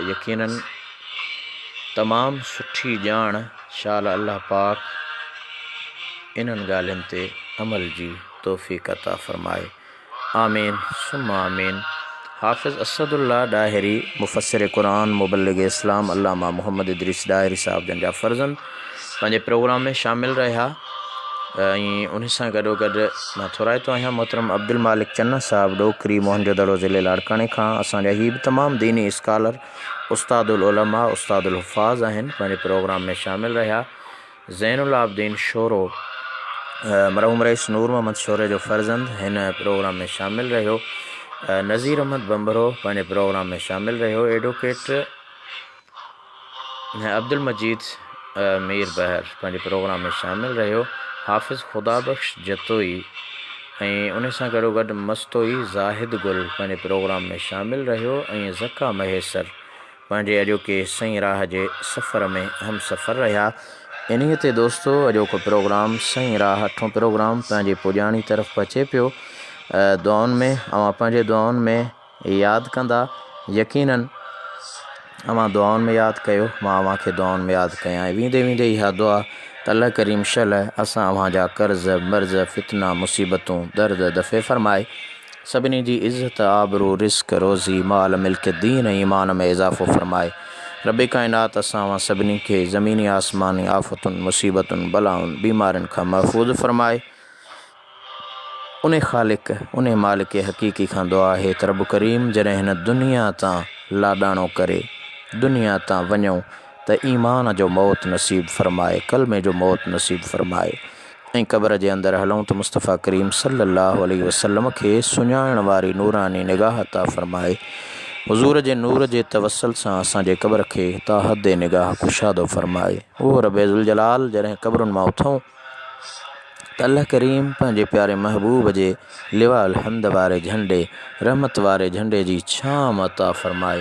यकीनन तमामु सुठी ॼाण, शाल अल्लाह पाक इन्हनि ॻाल्हियुनि ते अमल जी तौफ़ीक़ अता फ़रमाए। आमीन सुम्मा आमीन। हाफ़िज़ असदुल्ला डाहिरी मुफ़स्सिर क़ुरान मुबल्लिग़ इस्लाम अल्लामा मोहम्मद इदरीस डाहिरी साहब जन जा फ़र्ज़ंद पंहिंजे प्रोग्राम में शामिल रहा। उन सां गॾोगॾु मां थोराइतो आहियां मोहतरम अब्दुल मालिक चन्ना साहब डोकरी मोहनजो दड़ो ज़िले लाड़काणे खां। असांजा ही बि तमामु दीनी स्कॉलर उस्तादुल उलमा उस्तादुल हुफ़ाज़ आहिनि, पंहिंजे प्रोग्राम में शामिल रहा। ज़ैनुल आबिदीन शोरो मरहूम रईस नूर मोहम्मद शोरे जो फ़र्ज़ंद हिन प्रोग्राम में शामिल रहियो। नज़ीर अहमद बम्बरो पंहिंजे प्रोग्राम में शामिल रहियो। एडवोकेट अब्दुल मजीद मीर बहर पंहिंजे प्रोग्राम में शामिल रहियो। हाफ़िज़ ख़ुदा बख़्श जतोई ऐं उन सां गॾोगॾु मस्तोई ज़ाहिद गुल पंहिंजे प्रोग्राम में शामिल रहियो। ऐं ज़का महेसर पंहिंजे अॼोके सही राह जे सफ़र में हम सफ़र रहिया। इन्हीअ ते दोस्तो अॼोको प्रोग्राम सही राह 8हों प्रोग्राम पंहिंजे पुॼाणी तरफ़ अचे पियो। दुआउनि में पंहिंजे दुआउनि में यादि कंदा, यकीनन अवां दुआउनि में यादि कयो, मां अव्हांखे दुआउनि में यादि कयां। वेंदे वेंदे इहा दुआ त अल्लाह करीम शल असां अव्हां जा कर्ज़ मर्ज़ फितना मुसीबतूं दर्द दफ़े फ़रमाए, सभिनी जी इज़्ज़त आबरू रिस्क रोज़ी माल मिल्क दीन ऐं ईमान में इज़ाफ़ो फ़रमाए। रब काइनात असां अव्हां सभिनी खे ज़मीनी आसमानी आफ़तुनि मुसीबतुनि बलाउनि बीमारियुनि खां महफ़ूज़ फ़रमाए। उन ख़ालिक उन मालिक हक़ीक़ी खां दुआ आहे त रब करीम जॾहिं हिन दुनिया तां लाॾाणो करे दुनिया तां वञूं त ईमान जो मौत नसीब फ़रमाए, कलमे जो मौत नसीब फ़रमाए ऐं क़ब्र जे अंदरि हलूं त मुस्तफ़ा करीम सल्लल्लाहु अलैहि वसल्लम खे सुञाणण वारी नूरानी निगाह अता फ़रमाए। हुज़ूर जे नूर जे तवसल सां असांजे क़ब्र खे ता हद निगाह कुशादो फ़रमाए। उहो रब ज़ुल जलाल जॾहिं क़ब्रुनि मां उथूं त अल्लाह करीम पंहिंजे प्यारे महबूब जे लिवाल हम्द वारे झंडे रहमत वारे झंडे जी छांव अता फ़रमाए।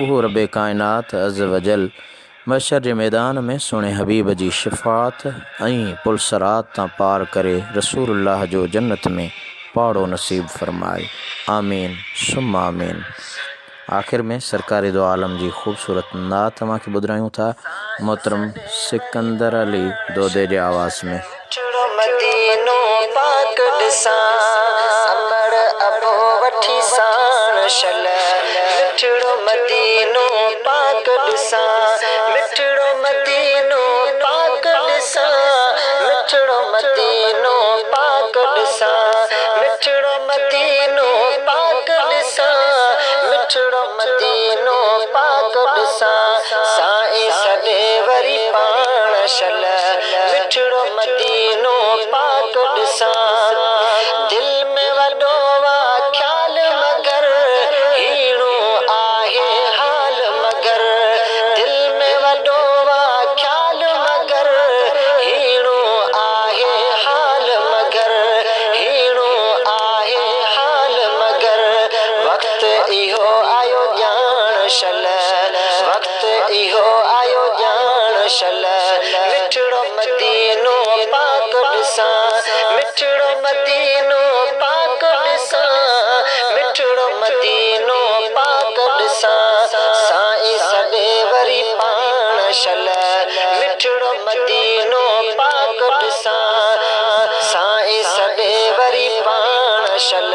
उहो रब काइनात अज़ वजल महशर जे मैदान में सुहिणे हबीब जी शिफ़ात ऐं पुलसरात तां पार करे रसूलुल्लाह जो जन्नत में पाड़ो नसीब फ़रमाए। आमीन सुम्मा आमीन। आख़िर में सरकारी दो आलम जी ख़ूबसूरत नात तव्हांखे ॿुधायूं था मोहतरम सिकंदर अली दोदे जे आवाज़ में। मदीनो पाक ॾिसां अमर अबो वठी साण शल मिठड़ो मदीनो पाक ॾिसां मिठड़ो मदीनो पाक ॾिसां मिठड़ो मदीनो पाक ॾिसां मिठड़ो मदीनो पाक ॾिसां मिठड़ो मदीनो पाक ॾिसां साईं सॾे वरी पाण शल मिठड़ो मदीनो पाक ॾिसां दिल में वॾो वा ख़्याल मगर हीणो आहे हाल मगर दिल में वॾो वा ख़्याल मगर हीणो आहे हाल मगर हीणो आहे हाल मगर वक़्तु इहो आयो ॼाण शल वक़्तु इहो आयो ॼाण शल मिठड़ो मदीनो पाक ॾिसां मिठड़ो मदीनो पाक ॾिसां मिठड़ो मदीनो पाक ॾिसां साईं सॾे वरी पाण शल मिठड़ो मदीनो पाक ॾिसां साईं सॾे वरी पाण शल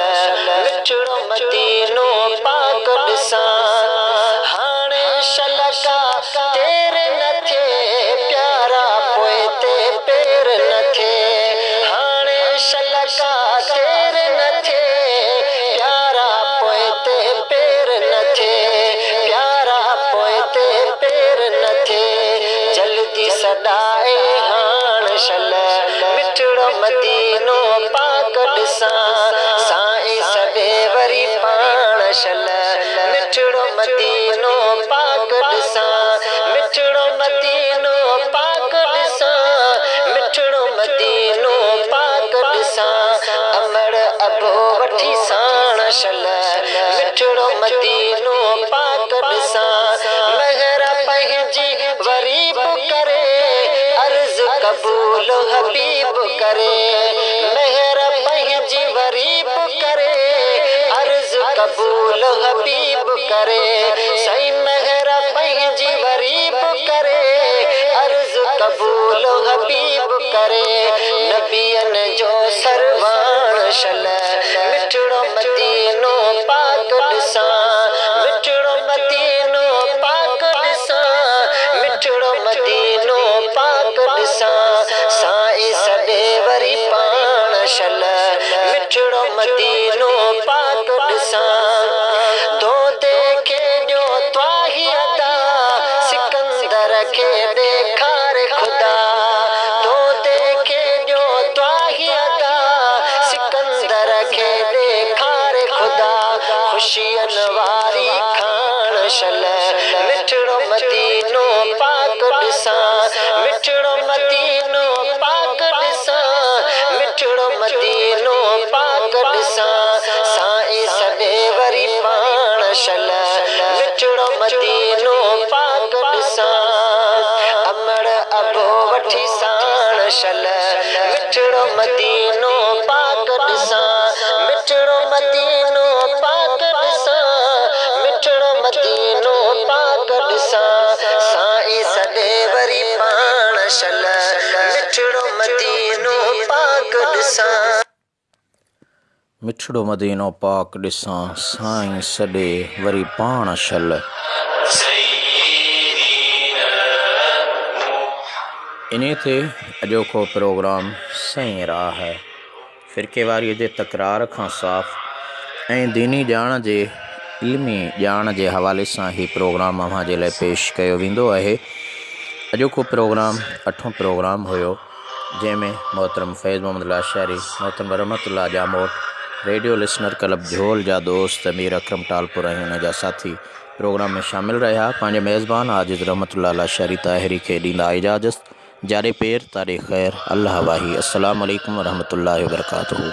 मिठड़ो मदीनो पाक ॾिसां हाणे शल का तेरे न थे प्यारा पोइ ते पेर न थे हाणे शल का तेरे न थे प्यारा पोइ ते पेर न थे प्यारा पोइ ते पेर न थे जल्दी सॾाए हाण शल मिठड़ो मदीनो पाक ॾिसां साईं सॾे वरी पाण शल मिठड़ो मदीनो पाक ॾिसां मिठड़ो मदीनो पाक ॾिसां मिठड़ो मदीनो पाक ॾिसां अमर अबो वठी साण शल मिठड़ो मदीनो पाक ॾिसां महर पंहिंजी वरी बि करे अर्ज़ क़बूल हबीब करे महर पंहिंजी वरी बि करे अर्ज़ क़बूल हबीब करे सही महर पंहिंजी वरी बि करे अर्ज़ क़बूल हबीब करे नबियनि जो सरवाण शल मिठड़ो मदीनो पाक ॾिसां मिठड़ो मदीनो पाक ॾिसां साईं सॾे वरी पाण शल मिठड़ो मदीनो पाक ॾिसां अमड़ अबो वठी साण शल मिठड़ो मदीनो पाक ॾिसां मिठड़ो मदीनो पाक ॾिसां मिठड़ो मदीनो पाक ॾिसां साईं सॾे वरी पाण शल मिठड़ो मदीनो पाक ॾिसां मिठड़ो मदीनो पाक ॾिसां साईं सॾे वरी पाण शल। इन ते अॼोको प्रोग्राम सही राह है फ़िरक़ेवारीअ जे तकरार खां साफ़ ऐं दीनी ॼाण जे इल्मी ॼाण जे हवाले सां ही प्रोग्राम अव्हां जे लाइ पेश कयो वेंदो आहे। अॼोको प्रोग्राम 8हों प्रोग्राम हुयो जंहिंमें मोहतरम फैज़ मोहम्मद लाशारी मोहतरम रहमतुल्लाह जामोट रेडियो लिसनर क्लब झोल जा दोस्त अमीर अकरम टालपुर ऐं हुन जा साथी प्रोग्राम में शामिल रहा। पंहिंजे मेज़बान आजिज़ रहमतुल्लाह लाशारी ताहिरी खे ॾींदा इजाज़त। जारे पेर तारे ख़ैर अल्लाह वाही। अस्सलामु अलैकुम वरहमतुल्लाहि वबरकातुहू।